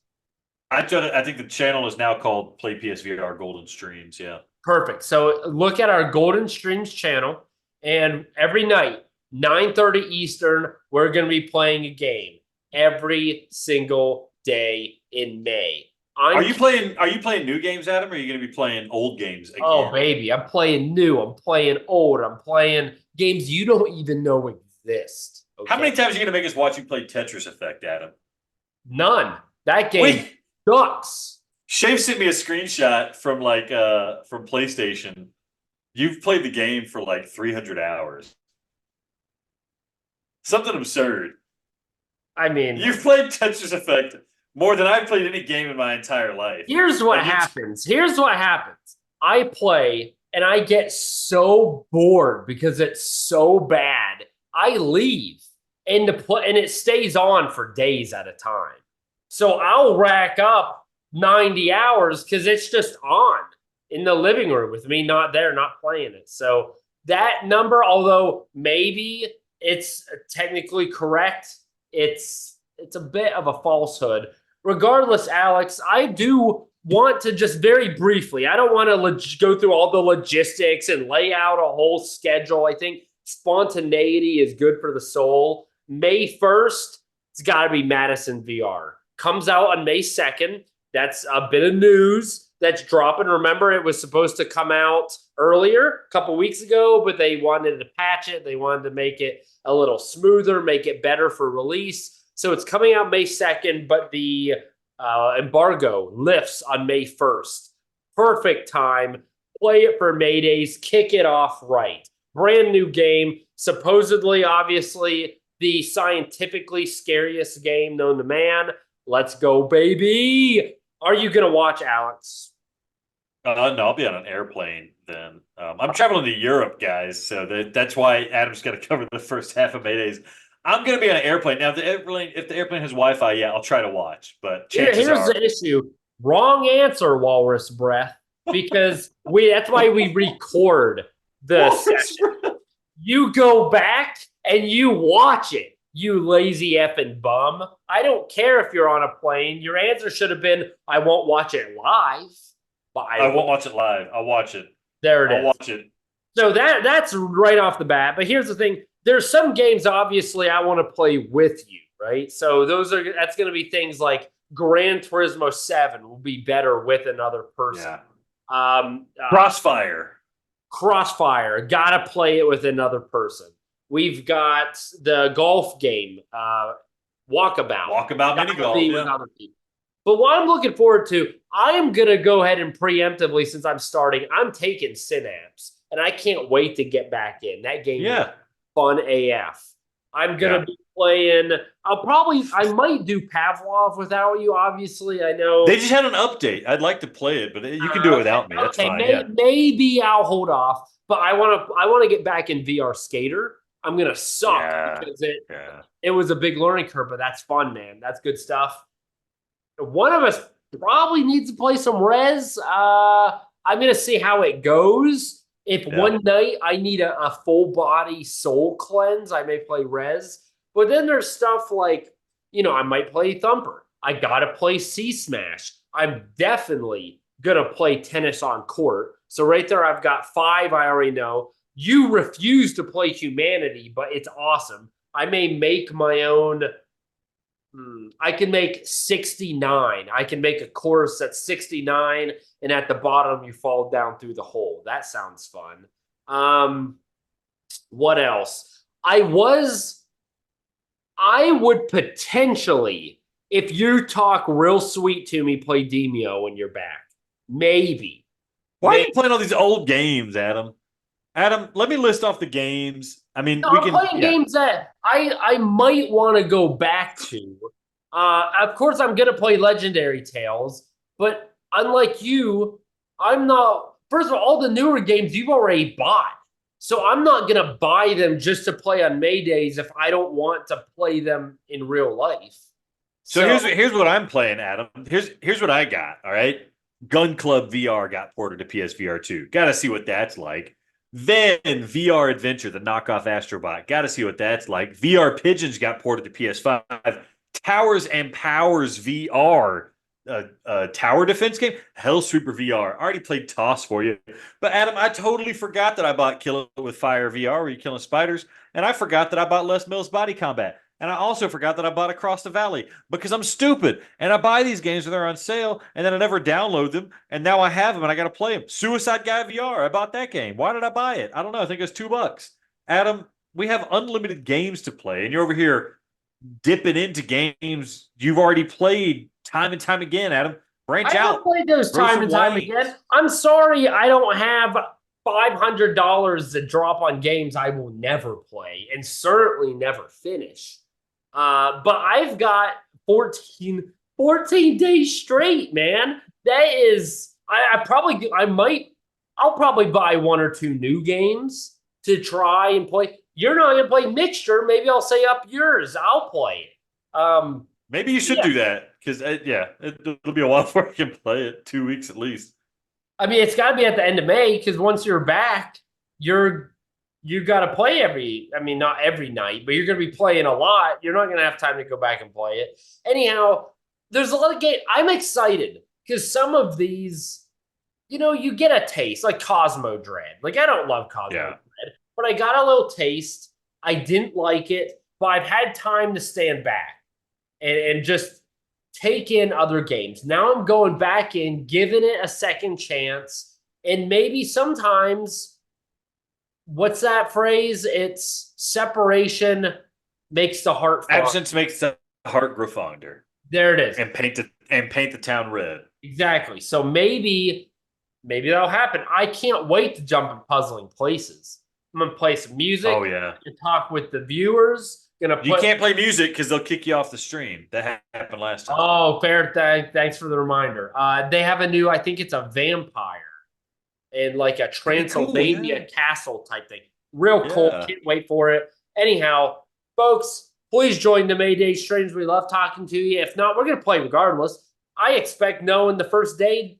I think the channel is now called Play PSVR Golden Streams. Yeah. Perfect. So look at our Golden Streams channel, and every night, 9:30 Eastern, we're going to be playing a game every single day in May. Are you playing new games, Adam, or are you going to be playing old games again? Oh, baby, I'm playing new. I'm playing old. I'm playing games you don't even know exist. Okay? How many times are you going to make us watch you play Tetris Effect, Adam? None. That game Wait. sucks. Shave sent me a screenshot from from PlayStation. You've played the game for like 300 hours. Something absurd. I mean, You've played Tetris Effect more than I've played any game in my entire life. here's what happens. Here's what happens. I play and I get so bored because it's so bad. I leave and it stays on for days at a time. So I'll rack up 90 hours because it's just on in the living room with me not there, not playing it. So that number, although maybe it's technically correct, it's a bit of a falsehood. Regardless, Alex, I do want to just very briefly, I don't want to go through all the logistics and lay out a whole schedule. I think spontaneity is good for the soul. May 1st, it's got to be Madison VR. Comes out on May 2nd. That's a bit of news that's dropping. Remember, it was supposed to come out earlier, a couple weeks ago, but they wanted to patch it. They wanted to make it a little smoother, make it better for release. So it's coming out May 2nd, but the embargo lifts on May 1st. Perfect time. Play it for May days. Kick it off right. Brand new game. Supposedly, obviously, the scientifically scariest game known to man. Let's go, baby. Are you going to watch, Alex? No, I'll be on an airplane then. I'm traveling to Europe, guys, so that's why Adam's got to cover the first half of Maydays. I'm going to be on an airplane. Now, if the airplane has Wi-Fi, yeah, I'll try to watch, but chances Here's are... the issue. Wrong answer, Walrus Breath, because that's why we record the session. You go back and you watch it, you lazy effing bum. I don't care if you're on a plane. Your answer should have been, I won't watch it live. But I won't watch it live. I'll watch it. There it is. I'll watch it. So that's right off the bat. But here's the thing. There's some games, obviously, I want to play with you, right? So that's going to be things like Gran Turismo 7 will be better with another person. Yeah. Crossfire, gotta play it with another person. We've got the golf game, Walkabout mini golf. With other people. But what I'm looking forward to, I am going to go ahead and preemptively, since I'm starting, I'm taking Synapse, and I can't wait to get back in. That game is fun AF. I'm going to be playing, I might do Pavlov without you, obviously. I know. They just had an update. I'd like to play it, but you can do it without me. That's fine. Maybe I'll hold off, but I want to get back in VR Skater. I'm gonna suck Yeah. because Yeah. it was a big learning curve, but that's fun, man. That's good stuff. One of us probably needs to play some res. I'm gonna see how it goes. If Yeah. one night I need a full body soul cleanse, I may play res. But then there's stuff like, I might play Thumper. I gotta play C Smash. I'm definitely gonna play tennis on court. So right there, I've got five I already know. You refuse to play Humanity, but it's awesome. I may make my own. I can make 69. I can make a course that's 69, and at the bottom you fall down through the hole. That sounds fun. What else? I would potentially, if you talk real sweet to me, play Demio when you're back. Maybe. Why are you Maybe. playing all these old games, Adam? Adam, let me list off the games. I mean, No, we I'm can, playing yeah. games that I might want to go back to. Of course, I'm gonna play Legendary Tales, but unlike you, I'm not. First of all the newer games you've already bought, so I'm not gonna buy them just to play on May days if I don't want to play them in real life. So So here's what I'm playing, Adam. Here's what I got. All right, Gun Club VR got ported to PSVR 2. Got to see what that's like. Then VR Adventure, the knockoff Astrobot. Got to see what that's like. VR Pigeons got ported to PS5. Towers and Powers VR, tower defense game. Hellsweeper VR. I already played Toss for you. But Adam, I totally forgot that I bought Kill It with Fire VR, where you're killing spiders, and I forgot that I bought Les Mills Body Combat. And I also forgot that I bought Across the Valley because I'm stupid. And I buy these games when they're on sale, and then I never download them. And now I have them, and I got to play them. Suicide Guy VR. I bought that game. Why did I buy it? I don't know. I think it was $2. Adam, we have unlimited games to play, and you're over here dipping into games you've already played time and time again. Adam, I branch have out, played those throw time some and time weight. again. I'm sorry I don't have $500 to drop on games I will never play and certainly never finish. But I've got 14 days straight, man. That is, I'll probably buy one or two new games to try and play. You're not going to play Mixture. Maybe I'll say up yours. I'll play it. Maybe you should Yeah. do that because, yeah, it'll be a while before I can play it. 2 weeks at least. I mean, it's got to be at the end of May because once you're back, you got to play I mean, not every night, but you're going to be playing a lot. You're not going to have time to go back and play it. Anyhow, there's a lot of game. I'm excited because some of these, you get a taste like Cosmo Dread. Like I don't love Cosmo Yeah. Dread, but I got a little taste. I didn't like it, but I've had time to stand back and just take in other games. Now I'm going back in, giving it a second chance, and maybe sometimes what's that phrase? It's separation makes the heart fond. Absence makes the heart grow fonder, There it is. and paint the town red. Exactly. So maybe that'll happen. I can't wait to jump in puzzling places. I'm gonna play some music. Oh yeah. And talk with the viewers. You can't play music because they'll kick you off the stream. That happened last time. Oh, fair. Thanks for the reminder. They have a new. I think it's a vampire and like a Transylvania castle type thing. Real cool. Yeah. Can't wait for it. Anyhow, folks, please join the Mayday streams. We love talking to you. If not, we're gonna play regardless. I expect knowing the first day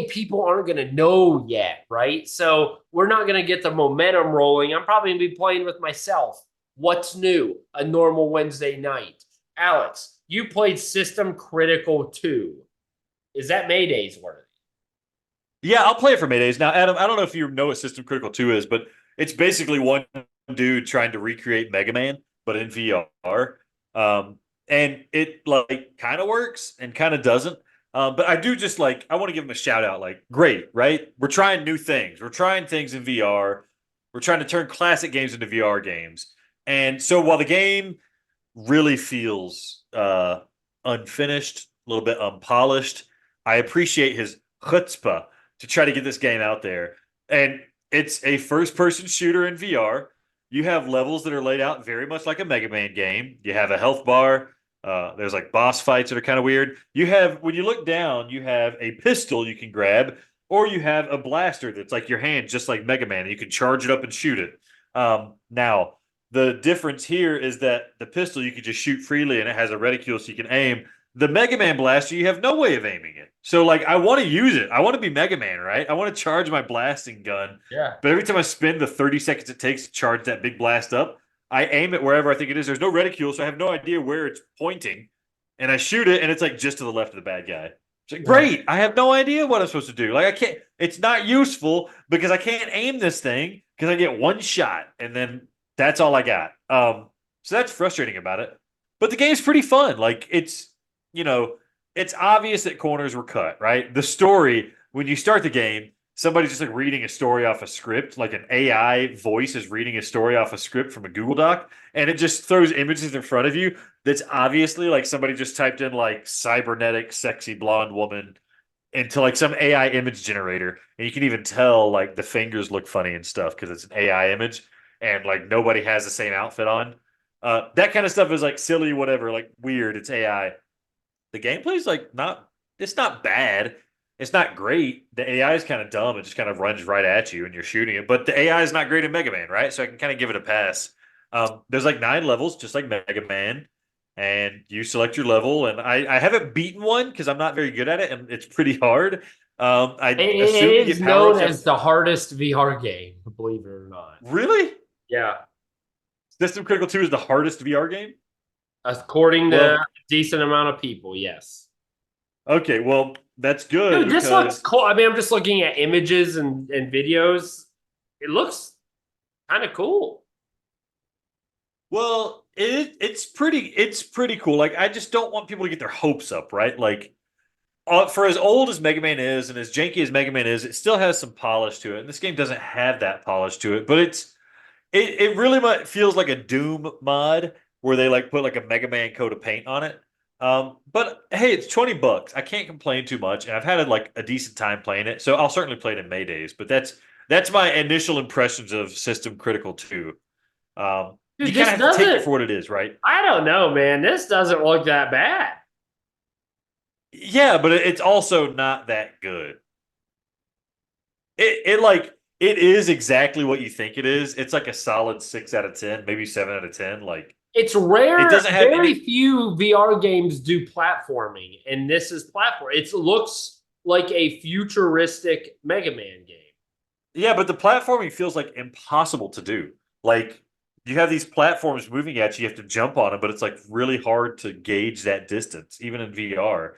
people aren't going to know yet, right? So we're not going to get the momentum rolling. I'm probably going to be playing with myself. What's new? A normal Wednesday night. Alex, you played System Critical 2. Is that Mayday's worthy? Yeah, I'll play it for Maydays. Now, Adam, I don't know if you know what System Critical 2 is, but it's basically one dude trying to recreate Mega Man, but in VR. And it like kind of works and kind of doesn't. But I do just I want to give him a shout out. Like, great, right? We're trying new things. We're trying things in VR. We're trying to turn classic games into VR games. And so while the game really feels unfinished, a little bit unpolished, I appreciate his chutzpah to try to get this game out there. And it's a first-person shooter in VR. You have levels that are laid out very much like a Mega Man game. You have a health bar. There's boss fights that are kind of weird. When you look down, you have a pistol you can grab, or you have a blaster that's like your hand, just like Mega Man, and you can charge it up and shoot it. Now, the difference here is that the pistol you can just shoot freely and it has a reticule so you can aim. The Mega Man blaster, you have no way of aiming it. So, like, I want to use it. I want to be Mega Man, right? I want to charge my blasting gun. Yeah. But every time I spend the 30 seconds it takes to charge that big blast up, I aim it wherever I think it is. There's no reticule, so I have no idea where it's pointing. And I shoot it, and it's like just to the left of the bad guy. It's like, great. I have no idea what I'm supposed to do. Like, I can't, it's not useful because I can't aim this thing because I get one shot and then that's all I got. So that's frustrating about it. But the game's pretty fun. Like, you know, it's obvious that corners were cut, right? The story, when you start the game, somebody's just like reading a story off a script, like an AI voice is reading a story off a script from a Google Doc, and it just throws images in front of you that's obviously like somebody just typed in like cybernetic sexy blonde woman into like some AI image generator, and you can even tell like the fingers look funny and stuff because it's an AI image, and like nobody has the same outfit on. That kind of stuff is like silly, whatever, like weird. It's AI. The gameplay's like not. It's not bad. It's not great. The AI is kind of dumb. It just kind of runs right at you and you're shooting it. But the AI is not great in Mega Man, right? So I can kind of give it a pass. There's like 9 levels, just like Mega Man, and you select your level. And I haven't beaten one because I'm not very good at it, and it's pretty hard. I assume you It is get power known ups. as the hardest VR game, believe it or not. Really? Yeah. System Critical 2 is the hardest VR game? According to a Well, decent amount of people, yes. okay. Well, that's good Dude, this looks because cool. I mean, I'm just looking at images and videos. It looks kind of cool. well, it's pretty cool. Like I just don't want people to get their hopes up, right? Like for as old as Mega Man is and as janky as Mega Man is, it still has some polish to it. And this game doesn't have that polish to it, but it really feels like a Doom mod where they like put like a Mega Man coat of paint on it. But hey, it's $20. I can't complain too much, and I've had like a decent time playing it, so I'll certainly play it in May days. But that's my initial impressions of System Critical 2. You Dude, kind this of have to take it doesn't, for what it is, right? I don't know, man. This doesn't look that bad. Yeah, but it's also not that good. It like it is exactly what you think it is. It's like a solid 6 out of 10, maybe 7 out of 10. Like It's it rare. doesn't have Very any. few VR games do platforming, and this is platform. It looks like a futuristic Mega Man game. Yeah, but the platforming feels like impossible to do. Like you have these platforms moving at you, you have to jump on them, but it's like really hard to gauge that distance, even in VR,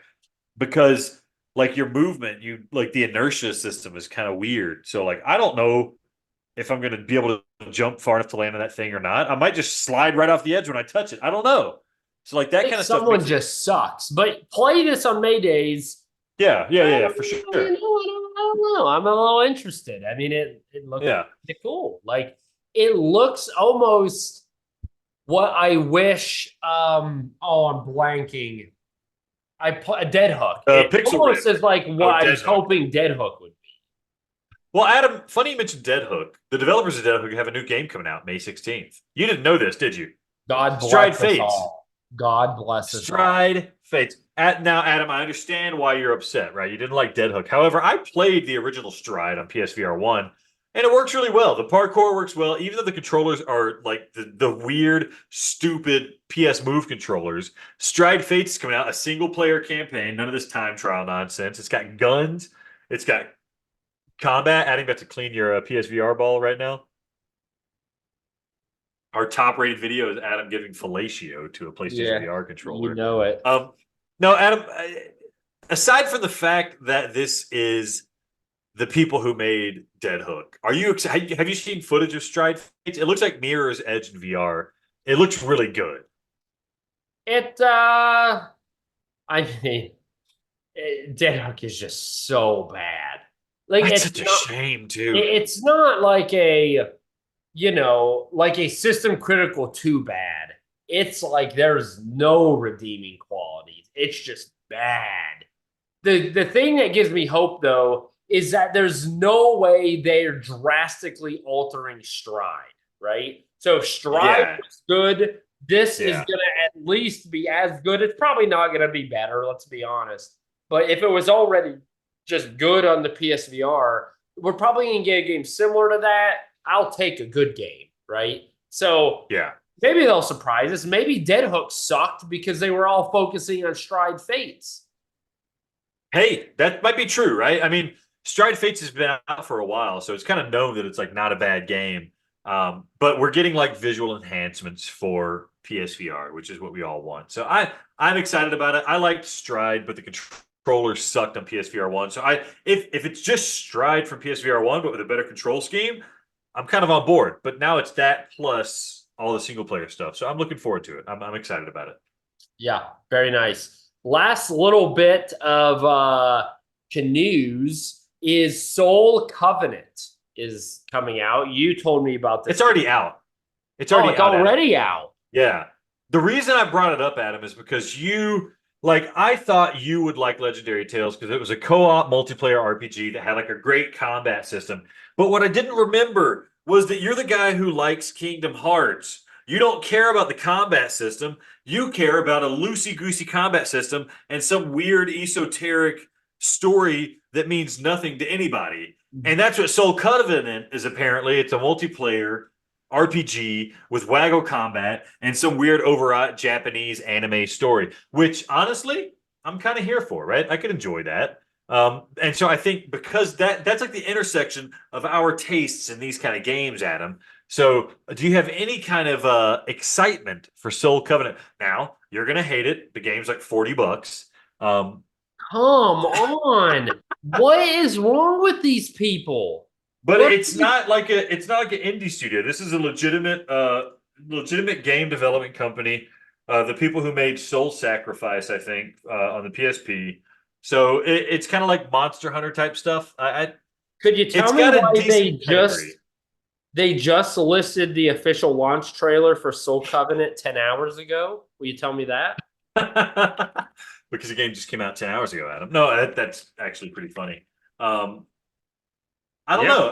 because like your movement, you like the inertia system is kind of weird. So like I don't know if I'm gonna be able to jump far enough to land on that thing or not. I might just slide right off the edge when I touch it. I don't know. So like I that think kind of stuff someone makes it. just sucks. But play this on May days. Yeah, yeah, I yeah, don't yeah, for know, you know, sure. I don't know. I'm a little interested. I mean, it looks Yeah. pretty cool. Like it looks almost what I wish. Oh, I'm blanking. A Dead Hook. It Pixel almost Rip. is like Oh, what I Dead was Hook. hoping Dead Hook would be. Well, Adam, funny you mentioned Dead Hook. The developers of Dead Hook have a new game coming out May 16th. You didn't know this, did you? God Stride bless us Fates. all. God bless us all. Stride Fates. Now, Adam, I understand why you're upset, right? You didn't like Dead Hook. However, I played the original Stride on PSVR 1, and it works really well. The parkour works well, even though the controllers are like the weird, stupid PS Move controllers. Stride Fates is coming out, a single player campaign, none of this time trial nonsense. It's got guns, it's got combat. Adding that to clean your PSVR ball right now. Our top rated video is Adam giving fellatio to a PlayStation Yeah, VR you controller. know it. Um, no, Adam. Aside from the fact that this is the people who made Dead Hook, are you excited? Have you seen footage of Stride? It looks like Mirror's Edge in VR. It looks really good. It I mean Dead Hook is just so bad. Like That's such a shame, too. it's not like a like a System Critical 2 bad. It's like there's no redeeming qualities. It's just bad. The thing that gives me hope though is that there's no way they're drastically altering Stride, right? So if Stride Yeah, was good, this is yeah. gonna at least be as good. It's probably not gonna be better, let's be honest. But if it was already just good on the PSVR, we're probably gonna get a game similar to that. I'll take a good game. right? So Yeah. maybe they'll surprise us. Maybe Dead Hook sucked because they were all focusing on Stride Fates. Hey, that might be true, right? I mean, Stride Fates has been out for a while, so it's kind of known that it's like not a bad game. But we're getting like visual enhancements for PSVR, which is what we all want. So I'm excited about it. I liked Stride, but the controller sucked on PSVR one. So if it's just Stride from PSVR one, but with a better control scheme, I'm kind of on board. But now it's that plus all the single player stuff. So I'm looking forward to it. I'm excited about it. Yeah, very nice. Last little bit of news is Soul Covenant is coming out. You told me about this. It's already out. It's Oh, already it's out, Adam. already out. Yeah. The reason I brought it up, Adam, is because I thought you would like Legendary Tales because it was a co-op multiplayer RPG that had like a great combat system. But what I didn't remember was that you're the guy who likes Kingdom Hearts. You don't care about the combat system. You care about a loosey-goosey combat system and some weird esoteric story that means nothing to anybody. And that's what Soul Covenant is apparently. It's a multiplayer RPG with waggle combat and some weird overwrought Japanese anime story, which honestly, I'm kind of here for, right? I could enjoy that. And so I think because that's like the intersection of our tastes in these kind of games, Adam. So do you have any kind of excitement for Soul Covenant? Now, you're gonna hate it. The game's like $40. Come on. What is wrong with these people? But What? it's not like an indie studio. This is a legitimate game development company. The people who made Soul Sacrifice, I think, on the PSP. So it's kind of like Monster Hunter type stuff. Could you tell It's me got a why decent pedigree. they just listed the official launch trailer for Soul Covenant 10 hours ago? Will you tell me that? Because the game just came out 10 hours ago, Adam. No, that's actually pretty funny. Um, I don't Yeah. know.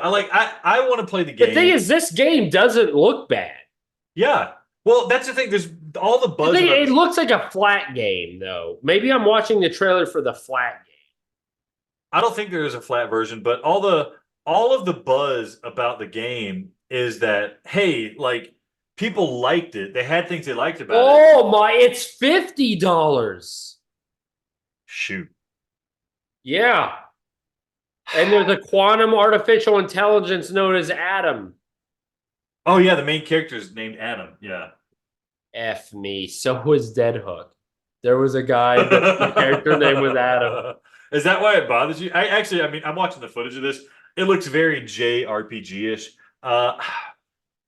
I want to play the The thing game. is, this game doesn't look bad. Yeah. Well, that's the thing. There's all the buzz about It this. looks like a flat game, though. Maybe I'm watching the trailer for the flat game. I don't think there is a flat version, but all of the buzz about the game is that hey, like people liked it. They had things they liked about it. Oh my, it's $50. Shoot. Yeah. And there's a quantum artificial intelligence known as Adam. Oh yeah, the main character is named Adam. Yeah. F me. So was Dead Hook. There was a guy that the character name was Adam. Is that why it bothers you? I mean, I'm watching the footage of this. It looks very JRPG-ish. Uh,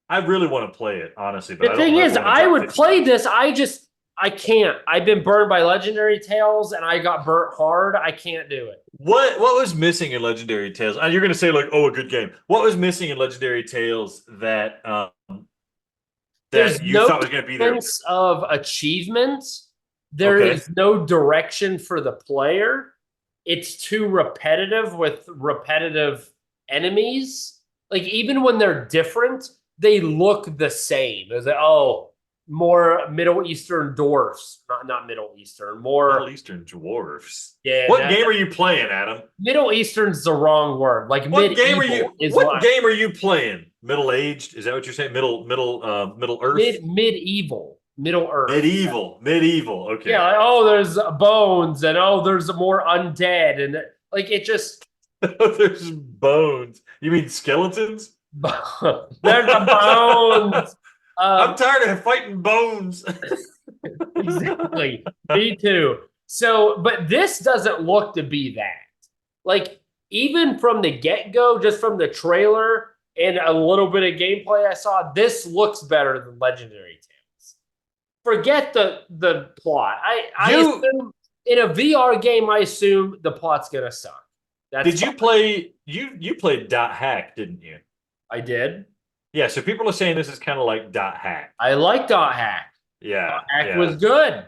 I really want to play it, honestly, but The I don't thing know if is, I want to I drop would play $50. this. I can't. I've been burned by Legendary Tales and I got burnt hard. I can't do it. What was missing in Legendary Tales? You're going to say like, oh, a good game. What was missing in Legendary Tales There's that you no thought was going to be there? sense of achievement. There Okay. is no direction for the player. It's too repetitive with repetitive enemies. Like even when they're different, they look the same. It's like, oh, more Middle Eastern dwarfs, not Middle Eastern, more Middle Eastern dwarfs. yeah. What game are you playing, Adam? Middle Eastern's the wrong word. Like medieval is What game are you playing? Middle aged? Is that what you're saying? Middle Earth? medieval, Middle Earth. Medieval. Okay. Yeah, like, oh, there's bones, and oh, there's more undead, and like it just There's bones. You mean skeletons? there's the bones. I'm tired of fighting bones. Exactly. Me too. So, but this doesn't look to be that. Like, even from the get-go, just from the trailer and a little bit of gameplay I saw, this looks better than Legendary Tales. Forget the plot. I assume in a VR game, I assume the plot's gonna suck. Did you play you played Dot Hack, didn't you? I did. Yeah, so people are saying this is kind of like Dot Hack. I like Dot Hack. Yeah. Dot Hack yeah. was good.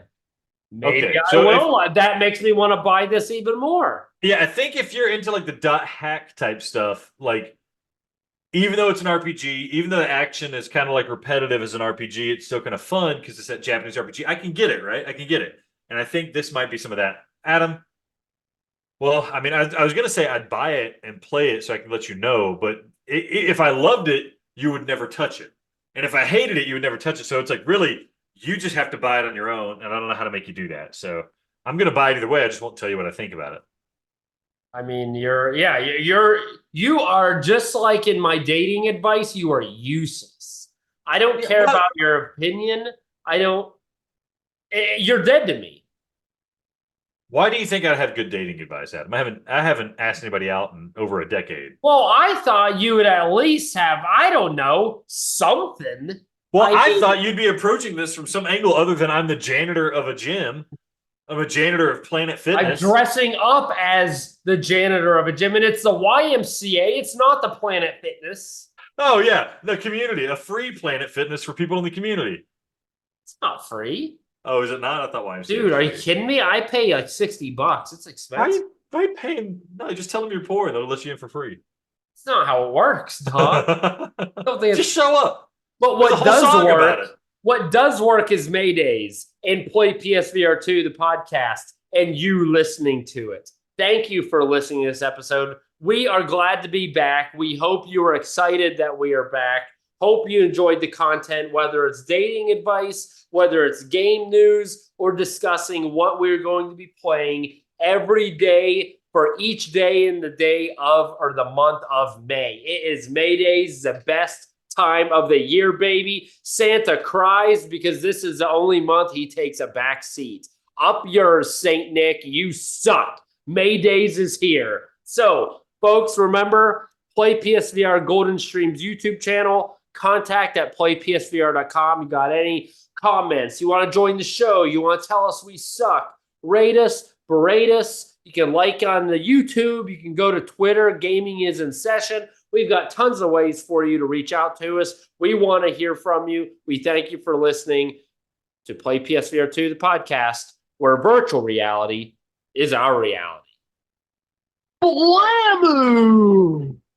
Maybe Okay, I so will. That makes me want to buy this even more. Yeah, I think if you're into like the Dot Hack type stuff, like even though it's an RPG, even though the action is kind of like repetitive as an RPG, it's still kind of fun because it's that Japanese RPG. I can get it, right? I can get it. And I think this might be some of that. Adam, well, I mean, I was going to say I'd buy it and play it so I can let you know, but if I loved it, you would never touch it. And if I hated it, you would never touch it. So it's like, really, you just have to buy it on your own. And I don't know how to make you do that. So I'm going to buy it either way. I just won't tell you what I think about it. I mean, you are just like in my dating advice, you are useless. I don't care Well, about your opinion. I don't, you're dead to me. why do you think I'd have good dating advice, Adam? I haven't asked anybody out in over a decade. Well, I thought you would at least have, I don't know, something. Well, I mean, thought you'd be approaching this from some angle other than I'm the janitor of a gym. I'm a janitor of Planet I'm Fitness. dressing up as the janitor of a gym, and it's the YMCA. It's not the Planet Fitness. Oh yeah, the community, a free Planet Fitness for people in the community. It's not free. Oh, is it not? I thought YMCA. Dude, are you kidding me? I pay like $60. It's expensive. Why are you paying? No, just tell them you're poor and they'll let you in for free. It's not how it works, dog. I don't think Just show up. But There's a whole song about it. what does work is Maydays and Play PSVR 2, the podcast, and you listening to it. Thank you for listening to this episode. We are glad to be back. We hope you are excited that we are back. Hope you enjoyed the content, whether it's dating advice, whether it's game news, or discussing what we're going to be playing every day for each day in the day of or the month of May. It is Maydays, the best time of the year, baby. Santa cries because this is the only month he takes a back seat. Up yours, Saint Nick. You suck. Maydays is here. So, folks, remember, Play PSVR Golden Streams YouTube channel. Contact at playpsvr.com. You got any comments? You want to join the show? You want to tell us we suck? Rate us, berate us. You can like on the YouTube. You can go to Twitter. Gaming is in session. We've got tons of ways for you to reach out to us. We want to hear from you. We thank you for listening to Play PSVR 2, the podcast, where virtual reality is our reality. Blammo!